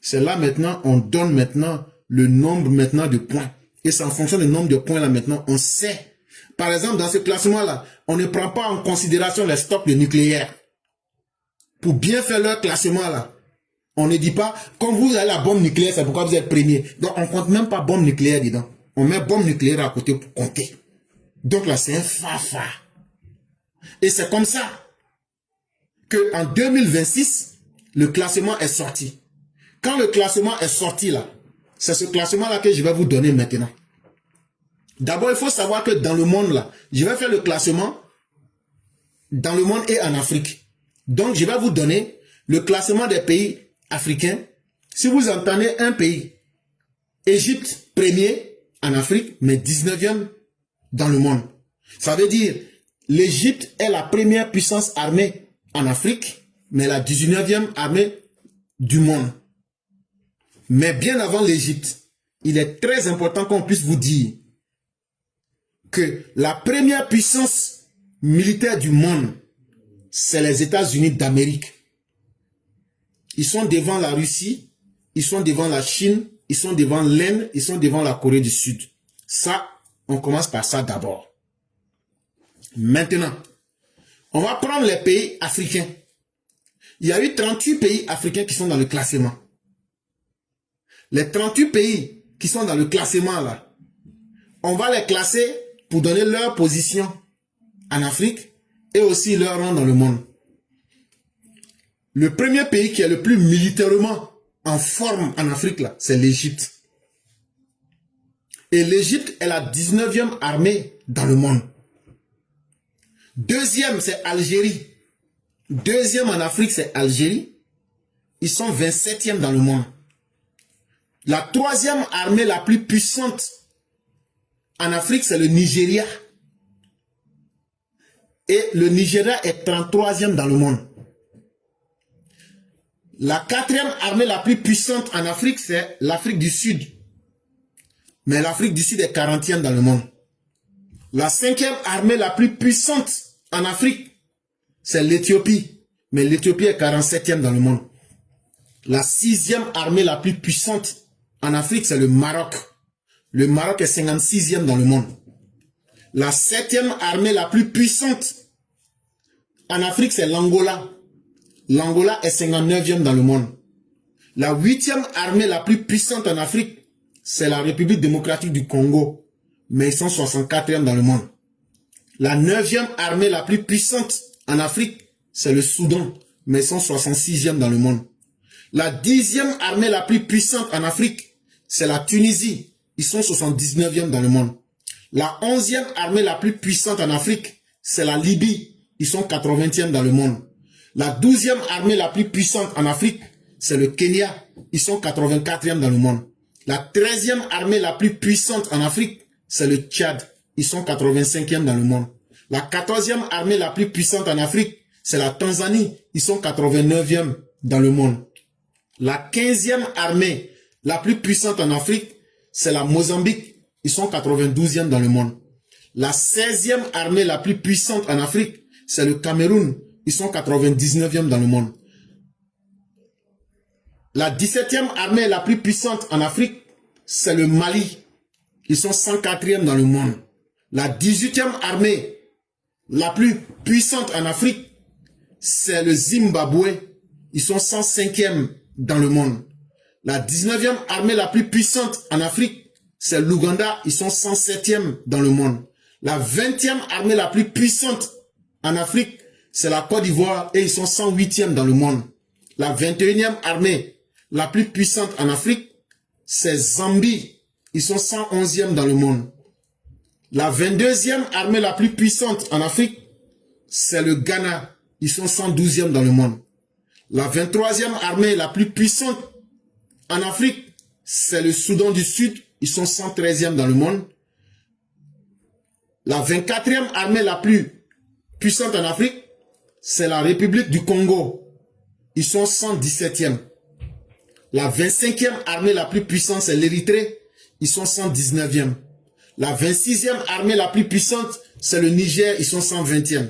c'est là maintenant, on donne maintenant le nombre maintenant de points. Et c'est en fonction du nombre de points là maintenant, on sait. Par exemple, dans ce classement là, on ne prend pas en considération les stocks de nucléaire. Pour bien faire leur classement là, on ne dit pas, quand vous avez la bombe nucléaire, c'est pourquoi vous êtes premier. Donc, on ne compte même pas bombe nucléaire dedans. On met bombe nucléaire à côté pour compter. Donc là, c'est un fa-fa. Et c'est comme ça qu'en 2026, le classement est sorti. Quand le classement est sorti là, c'est ce classement-là que je vais vous donner maintenant. D'abord, il faut savoir que dans le monde là, je vais faire le classement dans le monde et en Afrique. Donc, je vais vous donner le classement des pays africains. Si vous entendez un pays, Égypte, premier en Afrique, mais 19e dans le monde. Ça veut dire, l'Égypte est la première puissance armée en Afrique, mais la 19e armée du monde. Mais bien avant l'Égypte, il est très important qu'on puisse vous dire que la première puissance militaire du monde, c'est les États-Unis d'Amérique. Ils sont devant la Russie, ils sont devant la Chine, ils sont devant l'Inde, ils sont devant la Corée du Sud. Ça, on commence par ça d'abord. Maintenant, on va prendre les pays africains. Il y a eu 38 pays africains qui sont dans le classement. Les 38 pays qui sont dans le classement là, on va les classer pour donner leur position en Afrique et aussi leur rang dans le monde. Le premier pays qui est le plus militairement en forme en Afrique, là, c'est l'Égypte. Et l'Égypte est la 19e armée dans le monde. Deuxième, c'est Algérie. Deuxième en Afrique, c'est Algérie. Ils sont 27e dans le monde. La troisième armée la plus puissante en Afrique, c'est le Nigeria. Et le Nigeria est 33e dans le monde. La quatrième armée la plus puissante en Afrique, c'est l'Afrique du Sud. Mais l'Afrique du Sud est 40e dans le monde. La cinquième armée la plus puissante en Afrique, c'est l'Éthiopie. Mais l'Éthiopie est 47e dans le monde. La sixième armée la plus puissante en Afrique, c'est le Maroc. Le Maroc est 56e dans le monde. La septième armée la plus puissante en Afrique, c'est l'Angola. L'Angola est 59e dans le monde. La huitième armée la plus puissante en Afrique, c'est la République démocratique du Congo. Mais ils sont 64e dans le monde. La neuvième armée la plus puissante en Afrique, c'est le Soudan. Mais ils sont 66e dans le monde. La 10e armée la plus puissante en Afrique, c'est la Tunisie. Ils sont 79e dans le monde. La 11e armée la plus puissante en Afrique, c'est la Libye. Ils sont 80e dans le monde. La 12e armée la plus puissante en Afrique, c'est le Kenya. Ils sont 84e dans le monde. La 13e armée la plus puissante en Afrique, c'est le Tchad. Ils sont 85e dans le monde. La 14e armée la plus puissante en Afrique, c'est la Tanzanie. Ils sont 89e dans le monde. La 15e armée la plus puissante en Afrique, c'est la Mozambique. Ils sont 92e dans le monde. La 16e armée la plus puissante en Afrique, c'est le Cameroun. Ils sont 99e dans le monde. La 17e armée la plus puissante en Afrique, c'est le Mali. Ils sont 104e dans le monde. La 18e armée la plus puissante en Afrique, c'est le Zimbabwe. Ils sont 105e dans le monde. La 19e armée la plus puissante en Afrique, c'est l'Ouganda. Ils sont 107e dans le monde. La 20e armée la plus puissante en Afrique, c'est la Côte d'Ivoire et ils sont 108e dans le monde. La 21e armée la plus puissante en Afrique, c'est Zambie. Ils sont 111e dans le monde. La 22e armée la plus puissante en Afrique, c'est le Ghana. Ils sont 112e dans le monde. La 23e armée la plus puissante en Afrique, c'est le Soudan du Sud. Ils sont 113e dans le monde. La 24e armée la plus puissante en Afrique, c'est la République du Congo. Ils sont 117e. La 25e armée la plus puissante, c'est l'Érythrée. Ils sont 119e. La 26e armée la plus puissante, c'est le Niger. Ils sont 120e.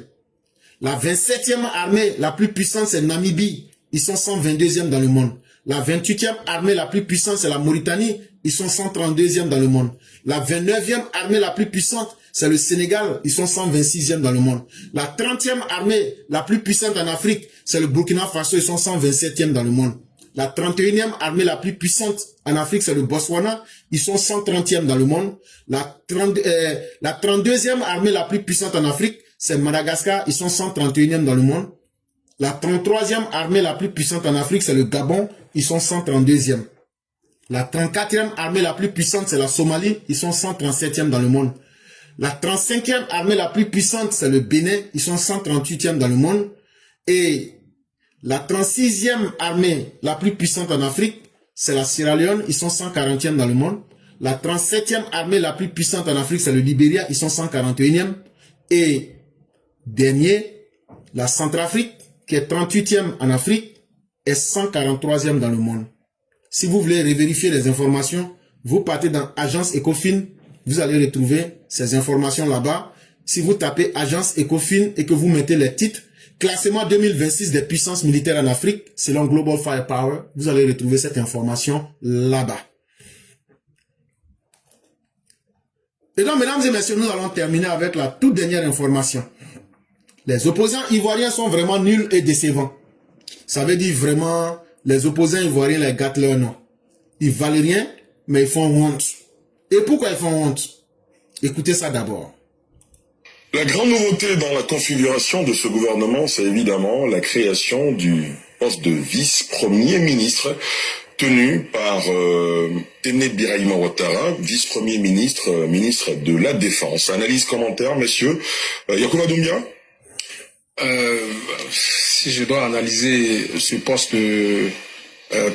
La 27e armée la plus puissante, c'est Namibie. Ils sont 122e dans le monde. La 28e armée la plus puissante, c'est la Mauritanie. Ils sont 132e dans le monde. La 29e armée la plus puissante, c'est le Sénégal. Ils sont 126e dans le monde. La 30e armée la plus puissante en Afrique, c'est le Burkina Faso. Ils sont 127e dans le monde. La 31e armée la plus puissante en Afrique, c'est le Botswana. Ils sont 130e dans le monde. La 32e armée la plus puissante en Afrique, c'est Madagascar. Ils sont 131e dans le monde. La 33e armée la plus puissante en Afrique, c'est le Gabon. Ils sont 132e. La 34e armée la plus puissante, c'est la Somalie. Ils sont 137e dans le monde. La 35e armée la plus puissante, c'est le Bénin. Ils sont 138e dans le monde. Et la 36e armée la plus puissante en Afrique, c'est la Sierra Leone. Ils sont 140e dans le monde. La 37e armée la plus puissante en Afrique, c'est le Libéria. Ils sont 141e. Et dernier, la Centrafrique, qui est 38e en Afrique, est 143e dans le monde. Si vous voulez vérifier les informations, vous partez dans Agence Ecofin, vous allez retrouver ces informations là-bas. Si vous tapez Agence Ecofin et que vous mettez les titres, classement 2026 des puissances militaires en Afrique, selon Global Firepower, vous allez retrouver cette information là-bas. Et donc, mesdames et messieurs, nous allons terminer avec la toute dernière information. Les opposants ivoiriens sont vraiment nuls et décevants. Ça veut dire vraiment, les opposants ivoiriens les gâtent leur nom. Ils valent rien, mais ils font honte. Et pourquoi ils font honte? Écoutez ça d'abord. La grande nouveauté dans la configuration de ce gouvernement, c'est évidemment la création du poste de vice-premier ministre tenu par Tené Birahima Ouattara, vice-premier ministre, ministre de la Défense. Analyse, commentaire, messieurs. Yacouba Doumbia. Si je dois analyser ce poste de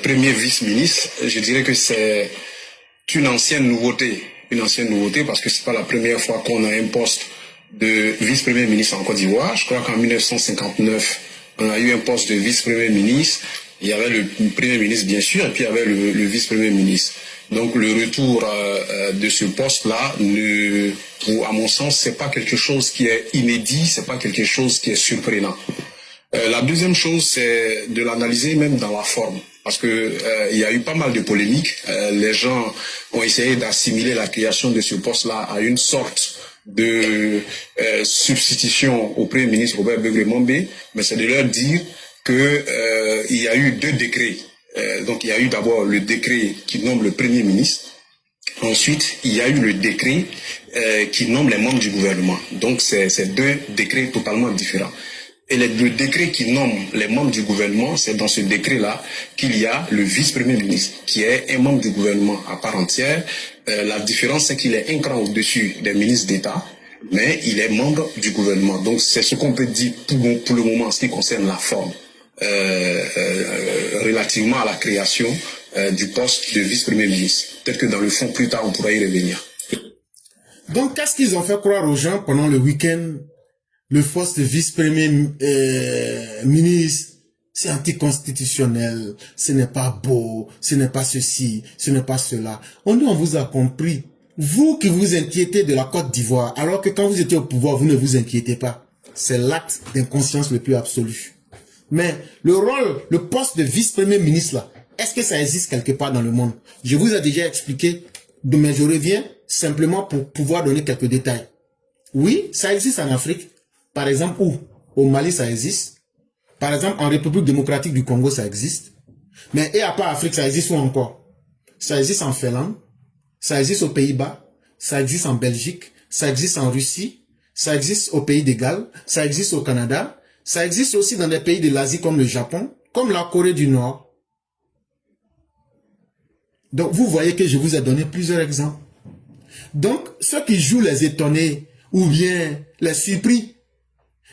premier vice-ministre, je dirais que c'est une ancienne nouveauté. Une ancienne nouveauté parce que c'est pas la première fois qu'on a un poste de vice-premier ministre en Côte d'Ivoire. Je crois qu'en 1959, on a eu un poste de vice-premier ministre. Il y avait le premier ministre, bien sûr, et puis il y avait le vice-premier ministre. Donc le retour de ce poste-là, à mon sens, c'est pas quelque chose qui est inédit, c'est pas quelque chose qui est surprenant. La deuxième chose, c'est de l'analyser même dans la forme, parce que il y a eu pas mal de polémiques. Les gens ont essayé d'assimiler la création de ce poste-là à une sorte de substitution au premier ministre Robert Begré-Mambé, mais c'est de leur dire que il y a eu 2 décrets. Donc il y a eu d'abord le décret qui nomme le premier ministre. Ensuite, il y a eu le décret qui nomme les membres du gouvernement. Donc c'est 2 décrets totalement différents. Et le décret qui nomme les membres du gouvernement, c'est dans ce décret-là qu'il y a le vice-premier ministre, qui est un membre du gouvernement à part entière. La différence, c'est qu'il est un cran au-dessus des ministres d'État, mais il est membre du gouvernement. Donc c'est ce qu'on peut dire pour le moment en ce qui concerne la forme. Relativement à la création du poste de vice-premier ministre. Peut-être que dans le fond, plus tard, on pourra y revenir. Donc, qu'est-ce qu'ils ont fait croire aux gens pendant le week-end? Le poste de vice-premier ministre, c'est anticonstitutionnel, ce n'est pas beau, ce n'est pas ceci, ce n'est pas cela. On vous a compris. Vous qui vous inquiétez de la Côte d'Ivoire, alors que quand vous étiez au pouvoir, vous ne vous inquiétez pas. C'est l'acte d'inconscience le plus absolu. Mais le poste de vice-premier ministre, là, est-ce que ça existe quelque part dans le monde? Je vous ai déjà expliqué, mais je reviens simplement pour pouvoir donner quelques détails. Oui, ça existe en Afrique. Par exemple, où? Au Mali, ça existe. Par exemple, en République démocratique du Congo, ça existe. Mais et à part Afrique, ça existe où encore? Ça existe en Finlande, ça existe aux Pays-Bas, ça existe en Belgique, ça existe en Russie, ça existe au Pays de Galles, ça existe au Canada. Ça existe aussi dans des pays de l'Asie comme le Japon, comme la Corée du Nord. Donc, vous voyez que je vous ai donné plusieurs exemples. Donc, ceux qui jouent les étonnés ou bien les surpris,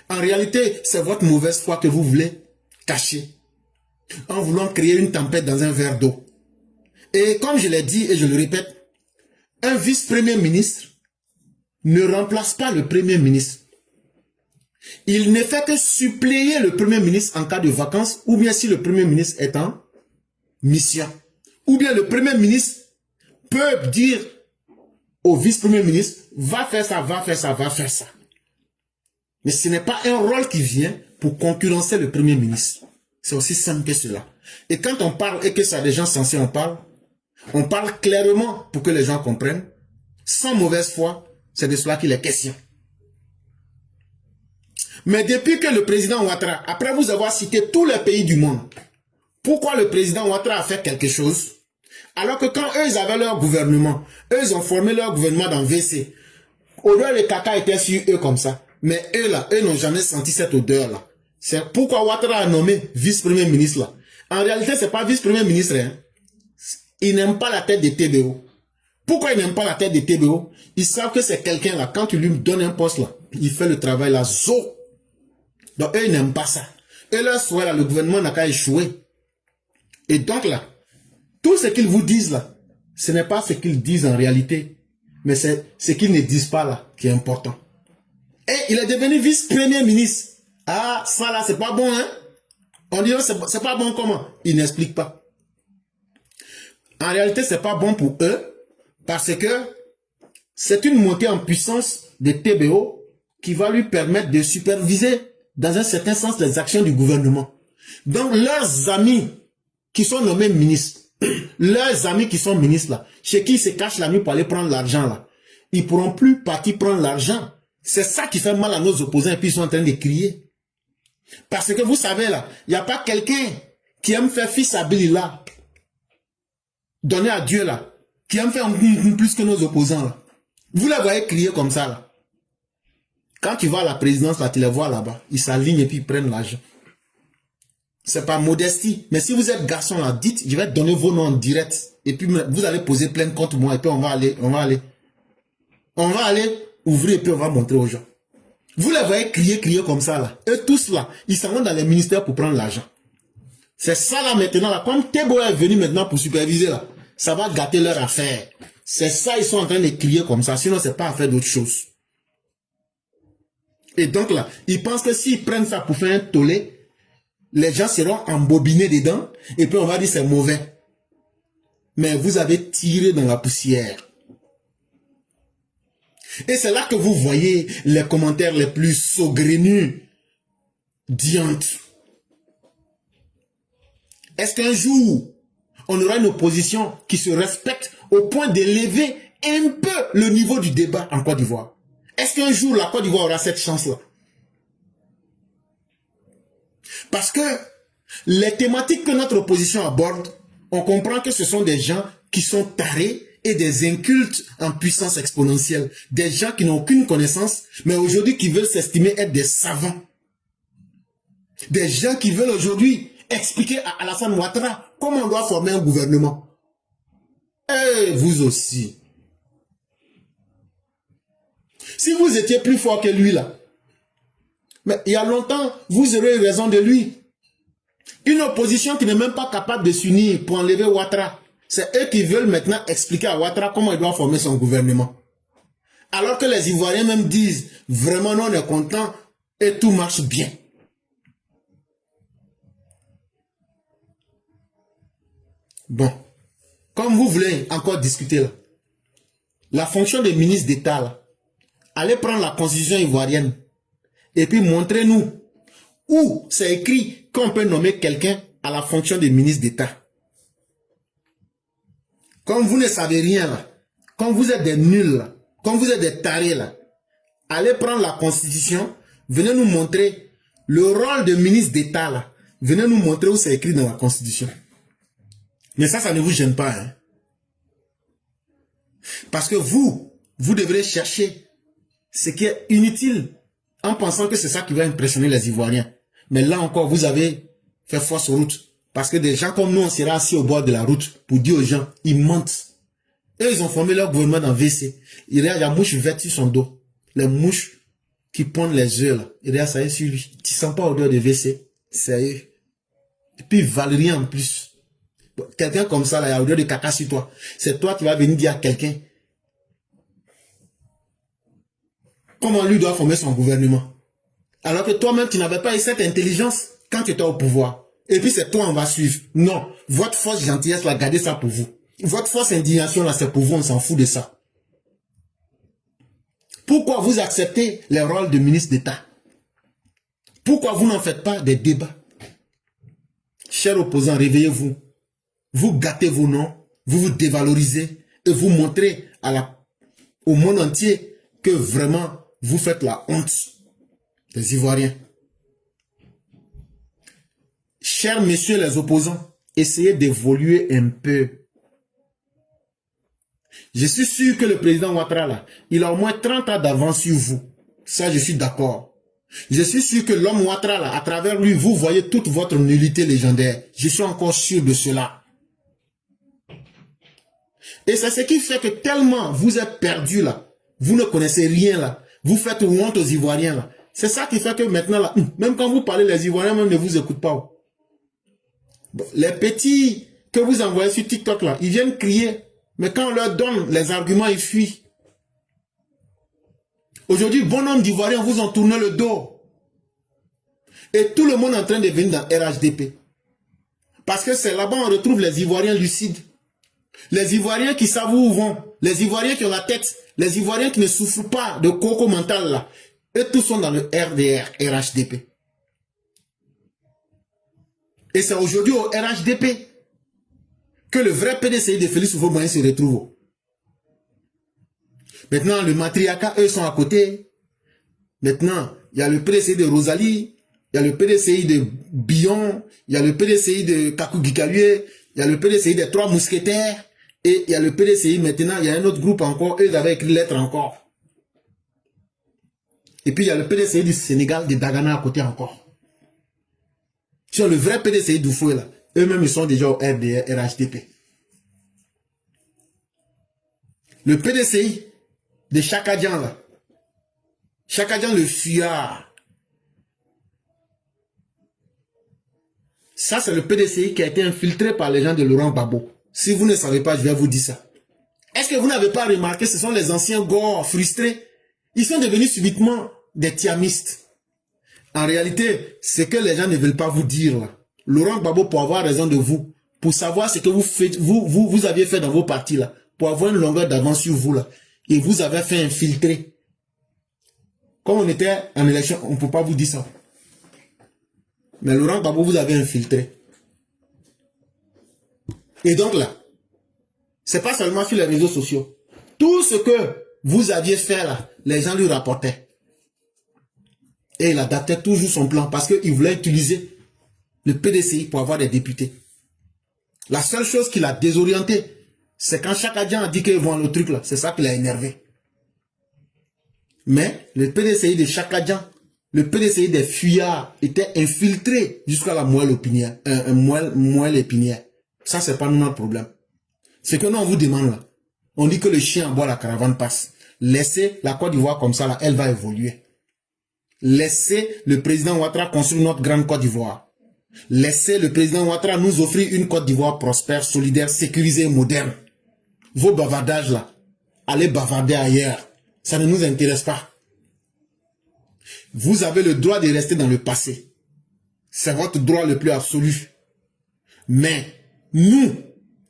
en réalité, c'est votre mauvaise foi que vous voulez cacher en voulant créer une tempête dans un verre d'eau. Et comme je l'ai dit et je le répète, un vice-premier ministre ne remplace pas le premier ministre. Il ne fait que suppléer le premier ministre en cas de vacances ou bien si le premier ministre est en mission. Ou bien le premier ministre peut dire au vice-premier ministre, va faire ça, va faire ça, va faire ça. Mais ce n'est pas un rôle qui vient pour concurrencer le premier ministre. C'est aussi simple que cela. Et quand on parle et que ça des gens censés on parle clairement pour que les gens comprennent, sans mauvaise foi, c'est de cela qu'il est question. Mais depuis que le président Ouattara, après vous avoir cité tous les pays du monde, pourquoi le président Ouattara a fait quelque chose? Alors que quand eux, ils avaient leur gouvernement, eux, ils ont formé leur gouvernement dans VC. Odeur de caca était sur eux comme ça. Mais eux là, eux n'ont jamais senti cette odeur-là. C'est pourquoi Ouattara a nommé vice-premier ministre là. En réalité, c'est pas vice-premier ministre. Hein. Il n'aime pas la tête de TBO. Pourquoi il n'aime pas la tête de TBO? Ils savent que c'est quelqu'un là, quand tu lui donnes un poste là, il fait le travail là, zo. Donc eux, ils n'aiment pas ça. Et là, soit là, le gouvernement n'a qu'à échouer. Et donc là, tout ce qu'ils vous disent là, ce n'est pas ce qu'ils disent en réalité, mais c'est ce qu'ils ne disent pas là qui est important. Et il est devenu vice-premier ministre. Ah, ça là, c'est pas bon, hein? On dit, c'est pas bon comment? Il n'explique pas. En réalité, c'est pas bon pour eux, parce que c'est une montée en puissance de TBO qui va lui permettre de superviser dans un certain sens les actions du gouvernement. Donc leurs amis qui sont nommés ministres, leurs amis qui sont ministres là, chez qui ils se cachent la nuit pour aller prendre l'argent là, ils ne pourront plus partir prendre l'argent. C'est ça qui fait mal à nos opposants et puis ils sont en train de crier. Parce que vous savez là, il n'y a pas quelqu'un qui aime faire fils à Billy là, donner à Dieu là, qui aime faire plus que nos opposants là. Vous les voyez crier comme ça là. Quand tu vas à la présidence là, tu les vois là-bas, ils s'alignent et puis ils prennent l'argent. C'est pas modestie. Mais si vous êtes garçon là, dites, je vais donner vos noms en direct. Et puis vous allez poser plainte contre moi. Et puis on va aller ouvrir et puis on va montrer aux gens. Vous les voyez crier comme ça là. Eux tous là, ils s'en vont dans les ministères pour prendre l'argent. C'est ça là maintenant là. Comme Tebo est venu maintenant pour superviser là, ça va gâter leur affaire. C'est ça, ils sont en train de crier comme ça. Sinon, c'est pas à faire d'autre chose. Et donc là, ils pensent que s'ils prennent ça pour faire un tollé, les gens seront embobinés dedans et puis on va dire c'est mauvais. Mais vous avez tiré dans la poussière. Et c'est là que vous voyez les commentaires les plus saugrenus, diantres. Est-ce qu'un jour, on aura une opposition qui se respecte au point d'élever un peu le niveau du débat en Côte d'Ivoire? Est-ce qu'un jour, la Côte d'Ivoire aura cette chance-là? Parce que les thématiques que notre opposition aborde, on comprend que ce sont des gens qui sont tarés et des incultes en puissance exponentielle. Des gens qui n'ont aucune connaissance, mais aujourd'hui qui veulent s'estimer être des savants. Des gens qui veulent aujourd'hui expliquer à Alassane Ouattara comment on doit former un gouvernement. Et vous aussi. Si vous étiez plus fort que lui là, mais il y a longtemps, vous aurez eu raison de lui. Une opposition qui n'est même pas capable de s'unir pour enlever Ouattara. C'est eux qui veulent maintenant expliquer à Ouattara comment il doit former son gouvernement. Alors que les Ivoiriens même disent, vraiment nous on est contents et tout marche bien. Bon, comme vous voulez encore discuter là, la fonction de ministre d'État là, allez prendre la constitution ivoirienne et puis montrez-nous où c'est écrit qu'on peut nommer quelqu'un à la fonction de ministre d'État. Comme vous ne savez rien là, comme vous êtes des nuls là, comme vous êtes des tarés là, allez prendre la constitution, venez nous montrer le rôle de ministre d'État là, venez nous montrer où c'est écrit dans la constitution. Mais ça ne vous gêne pas, hein? Parce que vous devrez chercher ce qui est inutile en pensant que c'est ça qui va impressionner les Ivoiriens. Mais là encore, vous avez fait fausse route. Parce que des gens comme nous, on sera assis au bord de la route pour dire aux gens, ils mentent. Et ils ont formé leur gouvernement dans VC. Il y a la mouche verte sur son dos. Les mouches qui pondent les œufs là. Il y a ça est sur lui. Tu sens pas odeur de WC. C'est eux. Et puis Valérie en plus. Quelqu'un comme ça là, il y a odeur de caca sur toi. C'est toi qui vas venir dire à quelqu'un comment lui doit former son gouvernement. Alors que toi-même, tu n'avais pas eu cette intelligence quand tu étais au pouvoir. Et puis c'est toi on va suivre. Non, votre force gentillesse là, gardez ça pour vous. Votre force indignation là, c'est pour vous, on s'en fout de ça. Pourquoi vous acceptez les rôles de ministre d'État? Pourquoi vous n'en faites pas des débats? Chers opposants, réveillez-vous. Vous gâtez vos noms, vous vous dévalorisez et vous montrez au monde entier que vraiment vous faites la honte des Ivoiriens. Chers messieurs les opposants, essayez d'évoluer un peu. Je suis sûr que le président Ouattara, là, il a au moins 30 ans d'avance sur vous. Ça, je suis d'accord. Je suis sûr que l'homme Ouattara, là, à travers lui, vous voyez toute votre nullité légendaire. Je suis encore sûr de cela. Et c'est ce qui fait que tellement vous êtes perdus là, vous ne connaissez rien là, vous faites honte aux Ivoiriens là. C'est ça qui fait que maintenant là, même quand vous parlez, les Ivoiriens même ne vous écoutent pas. Bon, les petits que vous envoyez sur TikTok là, ils viennent crier, mais quand on leur donne les arguments, ils fuient. Aujourd'hui, bon nombre d'Ivoiriens vous ont tourné le dos. Et tout le monde est en train de venir dans RHDP. Parce que c'est là-bas on retrouve les Ivoiriens lucides. Les Ivoiriens qui savent où ils vont. Les Ivoiriens qui ont la tête. Les Ivoiriens qui ne souffrent pas de coco mental là. Et tous sont dans le RDR, RHDP. Et c'est aujourd'hui au RHDP que le vrai PDCI de Félix Houphouët-Boigny se retrouve. Maintenant, le matriarcat, eux sont à côté. Maintenant, il y a le PDCI de Rosalie, il y a le PDCI de Billon, il y a le PDCI de Kakou Gikalue, il y a le PDCI des Trois Mousquetaires, et il y a le PDCI maintenant, il y a un autre groupe encore, eux ils avaient écrit lettre encore. Et puis il y a le PDCI du Sénégal, de Dagana à côté encore. Sur le vrai PDCI d'Oufoué, là, eux-mêmes, ils sont déjà au RDR, RHDP. Le PDCI de Chakadjan, là. Chakadjan, le fuyard. Ça, c'est le PDCI qui a été infiltré par les gens de Laurent Gbagbo. Si vous ne savez pas, je vais vous dire ça. Est-ce que vous n'avez pas remarqué, ce sont les anciens Gors frustrés. Ils sont devenus subitement des tiamistes. En réalité, c'est que les gens ne veulent pas vous dire, là. Laurent Gbagbo, pour avoir raison de vous, pour savoir ce que vous faites, vous aviez fait dans vos partis, là, pour avoir une longueur d'avance sur vous, là, et vous avez fait infiltrer. Comme on était en élection, on ne peut pas vous dire ça. Mais Laurent Gbagbo, vous avez infiltré. Et donc là, c'est pas seulement sur les réseaux sociaux. Tout ce que vous aviez fait là, les gens lui rapportaient. Et il adaptait toujours son plan parce qu'il voulait utiliser le PDCI pour avoir des députés. La seule chose qui l'a désorienté, c'est quand Chakadjan a dit qu'ils vont le truc là. C'est ça qui l'a énervé. Mais le PDCI de Chakadjan, le PDCI des fuyards était infiltré jusqu'à la moelle épinière. Moelle épinière. Ça, c'est pas notre problème. Ce que nous, on vous demande là, on dit que le chien boit, la caravane passe. Laissez la Côte d'Ivoire comme ça, là, elle va évoluer. Laissez le président Ouattara construire notre grande Côte d'Ivoire. Laissez le président Ouattara nous offrir une Côte d'Ivoire prospère, solidaire, sécurisée et moderne. Vos bavardages là, allez bavarder ailleurs. Ça ne nous intéresse pas. Vous avez le droit de rester dans le passé. C'est votre droit le plus absolu. Mais nous,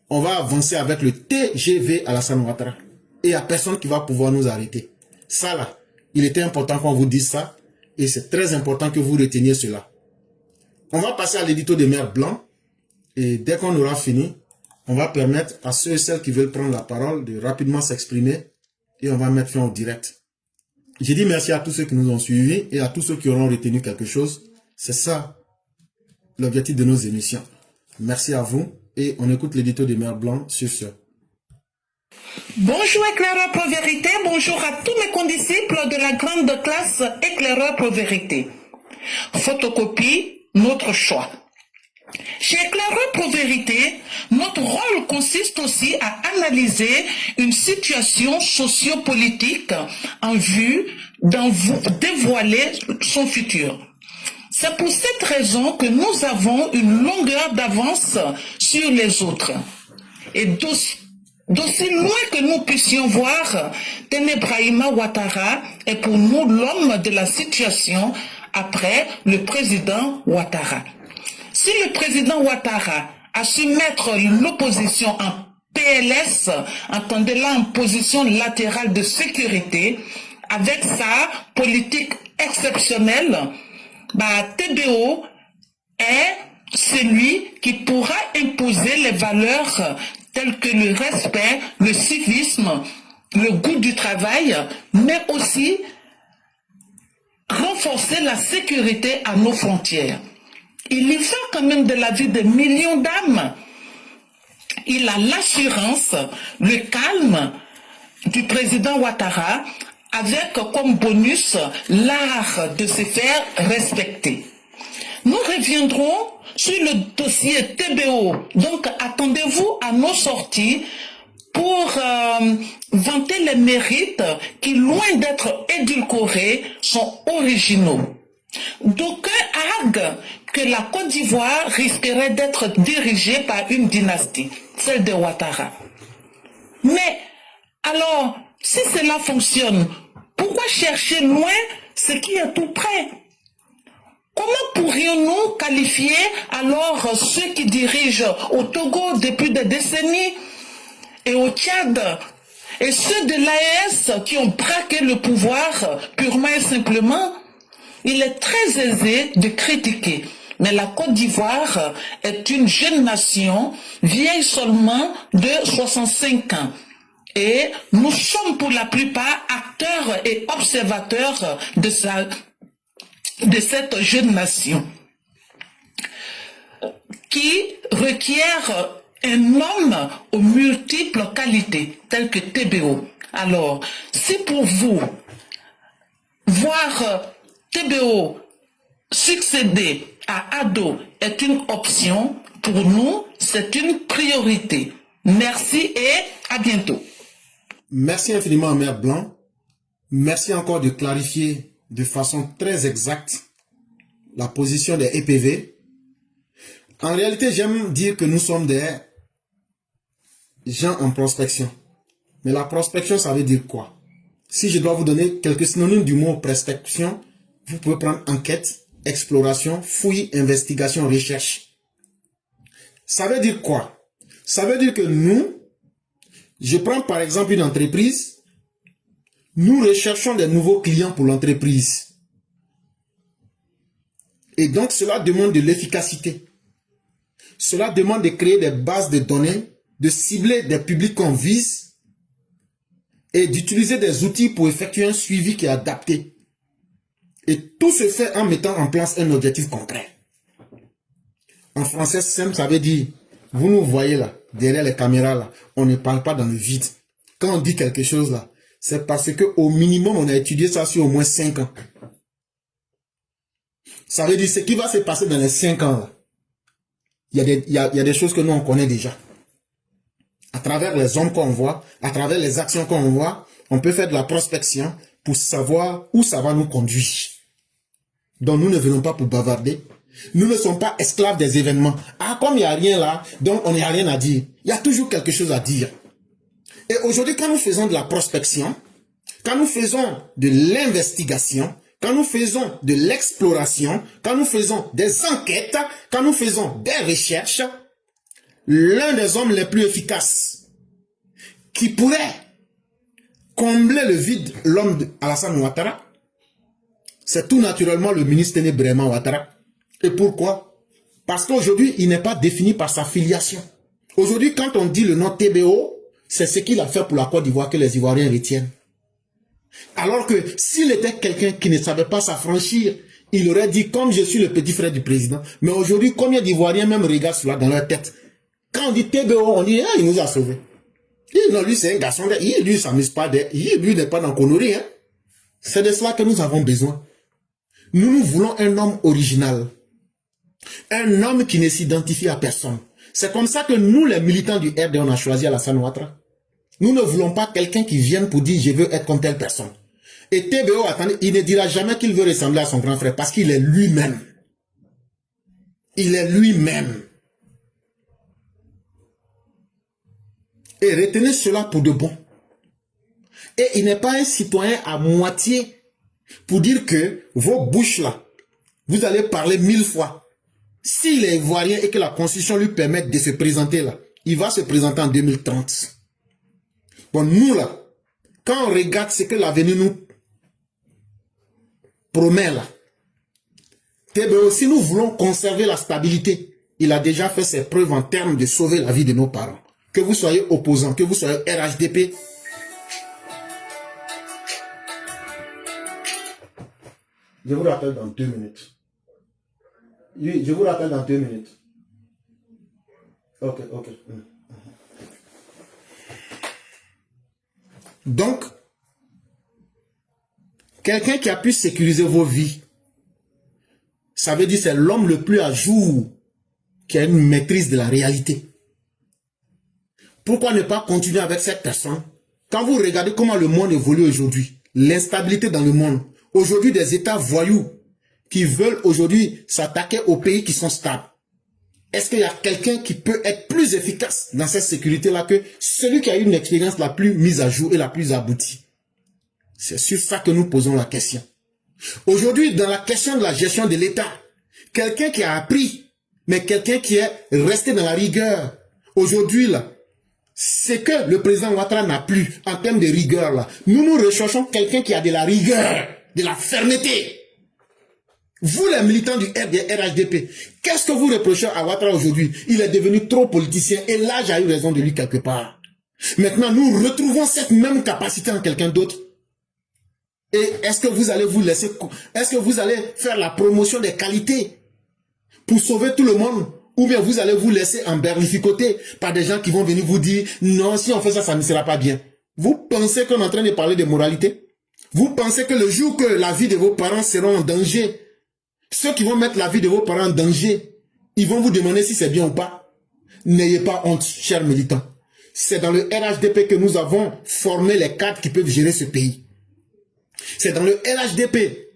on va avancer avec le TGV Alassane Ouattara. Et il n'y a personne qui va pouvoir nous arrêter. Ça là, il était important qu'on vous dise ça. Et c'est très important que vous reteniez cela. On va passer à l'édito des Mers Blancs. Et dès qu'on aura fini, on va permettre à ceux et celles qui veulent prendre la parole de rapidement s'exprimer. Et on va mettre fin au direct. J'ai dit merci à tous ceux qui nous ont suivis et à tous ceux qui auront retenu quelque chose. C'est ça l'objectif de nos émissions. Merci à vous et on écoute l'édito des Mers Blancs sur ce. Bonjour éclaireur pro vérité, bonjour à tous mes condisciples de la grande classe éclaireur pro vérité. Photocopie, notre choix. Chez Éclaireur pro vérité, notre rôle consiste aussi à analyser une situation socio-politique en vue d'en dévoiler son futur. C'est pour cette raison que nous avons une longueur d'avance sur les autres. Et d'aussi loin que nous puissions voir, Ténébrahima Ouattara est pour nous l'homme de la situation après le président Ouattara. Si le président Ouattara a su mettre l'opposition en PLS, entendez là en position latérale de sécurité, avec sa politique exceptionnelle, TBO est celui qui pourra imposer les valeurs telles que le respect, le civisme, le goût du travail, mais aussi renforcer la sécurité à nos frontières. Il y va quand même de la vie de millions d'âmes. Il a l'assurance, le calme du président Ouattara, avec comme bonus l'art de se faire respecter. Nous reviendrons sur le dossier TBO. Donc attendez-vous à nos sorties pour vanter les mérites qui, loin d'être édulcorés, sont originaux. D'aucuns arguent que la Côte d'Ivoire risquerait d'être dirigée par une dynastie, celle de Ouattara. Mais alors, si cela fonctionne, pourquoi chercher loin ce qui est tout près? Comment pourrions-nous qualifier alors ceux qui dirigent au Togo depuis des décennies et au Tchad et ceux de l'AES qui ont braqué le pouvoir purement et simplement? Il est très aisé de critiquer, mais la Côte d'Ivoire est une jeune nation, vieille seulement de 65 ans. Et nous sommes pour la plupart acteurs et observateurs de cette jeune nation qui requiert un homme aux multiples qualités, telles que TBO. Alors, si pour vous, voir TBO succéder à ado est une option, pour nous, c'est une priorité. Merci et à bientôt. Merci infiniment, Mère Blanc. Merci encore de clarifier de façon très exacte la position des EPV. En réalité, j'aime dire que nous sommes des gens en prospection. Mais la prospection, ça veut dire quoi? Si je dois vous donner quelques synonymes du mot prospection, vous pouvez prendre enquête, exploration, fouille, investigation, recherche. Ça veut dire quoi? Ça veut dire que nous, je prends par exemple une entreprise, nous recherchons des nouveaux clients pour l'entreprise. Et donc cela demande de l'efficacité. Cela demande de créer des bases de données, de cibler des publics qu'on vise et d'utiliser des outils pour effectuer un suivi qui est adapté. Et tout se fait en mettant en place un objectif concret. En français simple, ça veut dire, vous nous voyez là, derrière les caméras là, on ne parle pas dans le vide. Quand on dit quelque chose là, c'est parce que au minimum on a étudié ça sur au moins 5 ans. Ça veut dire ce qui va se passer dans les 5 ans là. Il y a des choses que nous on connaît déjà. À travers les hommes qu'on voit, à travers les actions qu'on voit, on peut faire de la prospection pour savoir où ça va nous conduire. Donc nous ne venons pas pour bavarder. Nous ne sommes pas esclaves des événements. Ah, comme il n'y a rien là, donc on n'y a rien à dire. Il y a toujours quelque chose à dire. Et aujourd'hui, quand nous faisons de la prospection, quand nous faisons de l'investigation, quand nous faisons de l'exploration, quand nous faisons des enquêtes, quand nous faisons des recherches, l'un des hommes les plus efficaces qui pourrait combler le vide, l'homme Alassane Ouattara, c'est tout naturellement le ministre Téné Birahima Ouattara. Et pourquoi? Parce qu'aujourd'hui, il n'est pas défini par sa filiation. Aujourd'hui, quand on dit le nom TBO, c'est ce qu'il a fait pour la Côte d'Ivoire que les Ivoiriens retiennent. Alors que s'il était quelqu'un qui ne savait pas s'affranchir, il aurait dit comme je suis le petit frère du président. Mais aujourd'hui, combien d'Ivoiriens même regardent cela dans leur tête? Quand on dit TBO, on dit ah, il nous a sauvés. Non, lui c'est un garçon, lui il s'amuse pas, lui n'est pas dans connerie. Hein? C'est de cela que nous avons besoin. Nous voulons un homme original. Un homme qui ne s'identifie à personne. C'est comme ça que nous, les militants du RD, on a choisi Alassane Ouattara. Nous ne voulons pas quelqu'un qui vienne pour dire je veux être comme telle personne. Et TBO, attendez, il ne dira jamais qu'il veut ressembler à son grand frère parce qu'il est lui-même. Il est lui-même. Et retenez cela pour de bon. Et il n'est pas un citoyen à moitié pour dire que vos bouches là, vous allez parler 1000 fois. S'il est ivoirien et que la constitution lui permet de se présenter là, il va se présenter en 2030. Bon, nous là, quand on regarde ce que l'avenir nous promet là, si nous voulons conserver la stabilité, il a déjà fait ses preuves en termes de sauver la vie de nos parents. Que vous soyez opposant, que vous soyez RHDP, je vous rappelle dans 2 minutes. Oui, je vous rappelle dans 2 minutes. Ok. Donc, quelqu'un qui a pu sécuriser vos vies, ça veut dire c'est l'homme le plus à jour qui a une maîtrise de la réalité. Pourquoi ne pas continuer avec cette personne? Quand vous regardez comment le monde évolue aujourd'hui, l'instabilité dans le monde, aujourd'hui des États voyous qui veulent aujourd'hui s'attaquer aux pays qui sont stables. Est-ce qu'il y a quelqu'un qui peut être plus efficace dans cette sécurité-là que celui qui a eu une expérience la plus mise à jour et la plus aboutie? C'est sur ça que nous posons la question. Aujourd'hui, dans la question de la gestion de l'État, quelqu'un qui a appris, mais quelqu'un qui est resté dans la rigueur. Aujourd'hui, là, c'est que le président Ouattara n'a plus en termes de rigueur. Là. Nous recherchons quelqu'un qui a de la rigueur, de la fermeté. Vous, les militants du RHDP, qu'est-ce que vous reprochez à Ouattara aujourd'hui? Il est devenu trop politicien et là, j'ai eu raison de lui quelque part. Maintenant, nous retrouvons cette même capacité en quelqu'un d'autre. Et est-ce que vous allez vous laisser, est-ce que vous allez faire la promotion des qualités pour sauver tout le monde? Ou bien vous allez vous laisser emberlificoter par des gens qui vont venir vous dire non, si on fait ça, ça ne sera pas bien. Vous pensez qu'on est en train de parler de moralité? Vous pensez que le jour que la vie de vos parents sera en danger, Ceux qui vont mettre la vie de vos parents en danger, ils vont vous demander si c'est bien ou pas. N'ayez pas honte, chers militants. C'est dans le RHDP que nous avons formé les cadres qui peuvent gérer ce pays. C'est dans le RHDP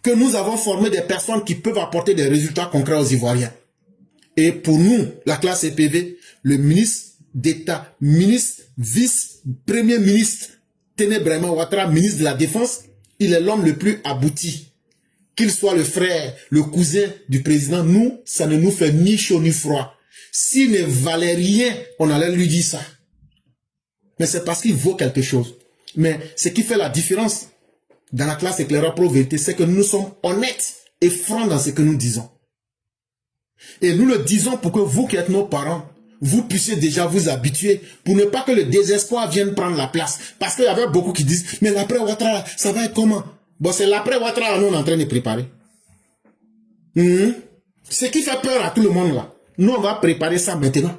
que nous avons formé des personnes qui peuvent apporter des résultats concrets aux Ivoiriens. Et pour nous, la classe EPV, le ministre d'État, ministre, vice-premier ministre, Tené Braima Ouattara, ministre de la Défense, il est l'homme le plus abouti. Qu'il soit le frère, le cousin du président, nous, ça ne nous fait ni chaud ni froid. S'il ne valait rien, on allait lui dire ça. Mais c'est parce qu'il vaut quelque chose. Mais ce qui fait la différence dans la classe éclaireur pro-vérité, c'est que nous sommes honnêtes et francs dans ce que nous disons. Et nous le disons pour que vous qui êtes nos parents, vous puissiez déjà vous habituer pour ne pas que le désespoir vienne prendre la place. Parce qu'il y avait beaucoup qui disent, mais l'après Ouattara, ça va être comment? Bon, c'est l'après Ouattara, nous on est en train de préparer. Ce qui fait peur à tout le monde là, nous on va préparer ça maintenant.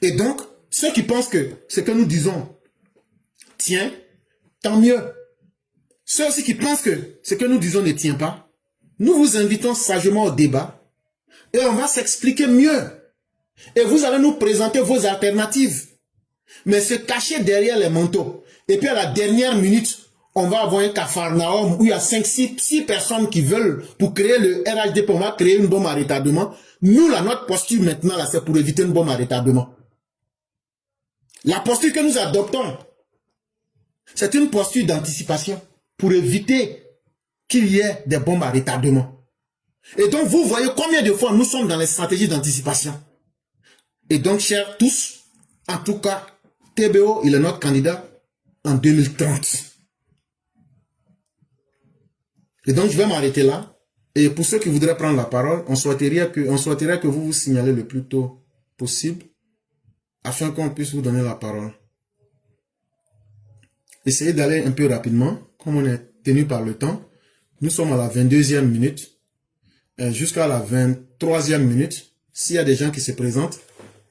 Et donc, ceux qui pensent que ce que nous disons tient, tant mieux. Ceux aussi qui pensent que ce que nous disons ne tient pas, nous vous invitons sagement au débat et on va s'expliquer mieux. Et vous allez nous présenter vos alternatives. Mais se cacher derrière les manteaux. Et puis à la dernière minute, on va avoir un capharnaüm où il y a 6 personnes qui veulent, pour créer le RHDP, on va créer une bombe à retardement. Nous, là, notre posture maintenant, là, c'est pour éviter une bombe à retardement. La posture que nous adoptons, c'est une posture d'anticipation pour éviter qu'il y ait des bombes à retardement. Et donc, vous voyez combien de fois nous sommes dans les stratégies d'anticipation. Et donc, chers tous, en tout cas, TBO, il est notre candidat en 2030. Et donc, je vais m'arrêter là. Et pour ceux qui voudraient prendre la parole, on souhaiterait que vous vous signalez le plus tôt possible afin qu'on puisse vous donner la parole. Essayez d'aller un peu rapidement, comme on est tenu par le temps. Nous sommes à la 22e minute. Jusqu'à la 23e minute, s'il y a des gens qui se présentent,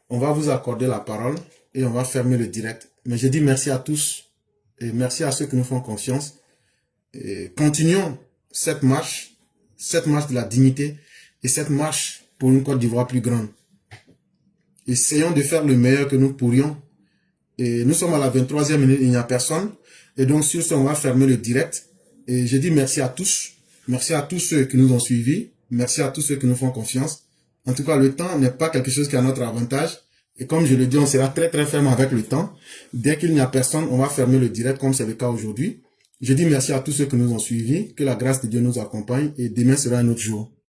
on va vous accorder la parole et on va fermer le direct. Mais je dis merci à tous et merci à ceux qui nous font confiance. Et continuons cette marche de la dignité et cette marche pour une Côte d'Ivoire plus grande. Essayons de faire le meilleur que nous pourrions. Et nous sommes à la 23e minute, il n'y a personne. Et donc sur ce, on va fermer le direct. Et je dis merci à tous. Merci à tous ceux qui nous ont suivis. Merci à tous ceux qui nous font confiance. En tout cas, le temps n'est pas quelque chose qui est à notre avantage. Et comme je le dis, on sera très très ferme avec le temps. Dès qu'il n'y a personne, on va fermer le direct comme c'est le cas aujourd'hui. Je dis merci à tous ceux qui nous ont suivis. Que la grâce de Dieu nous accompagne et demain sera un autre jour.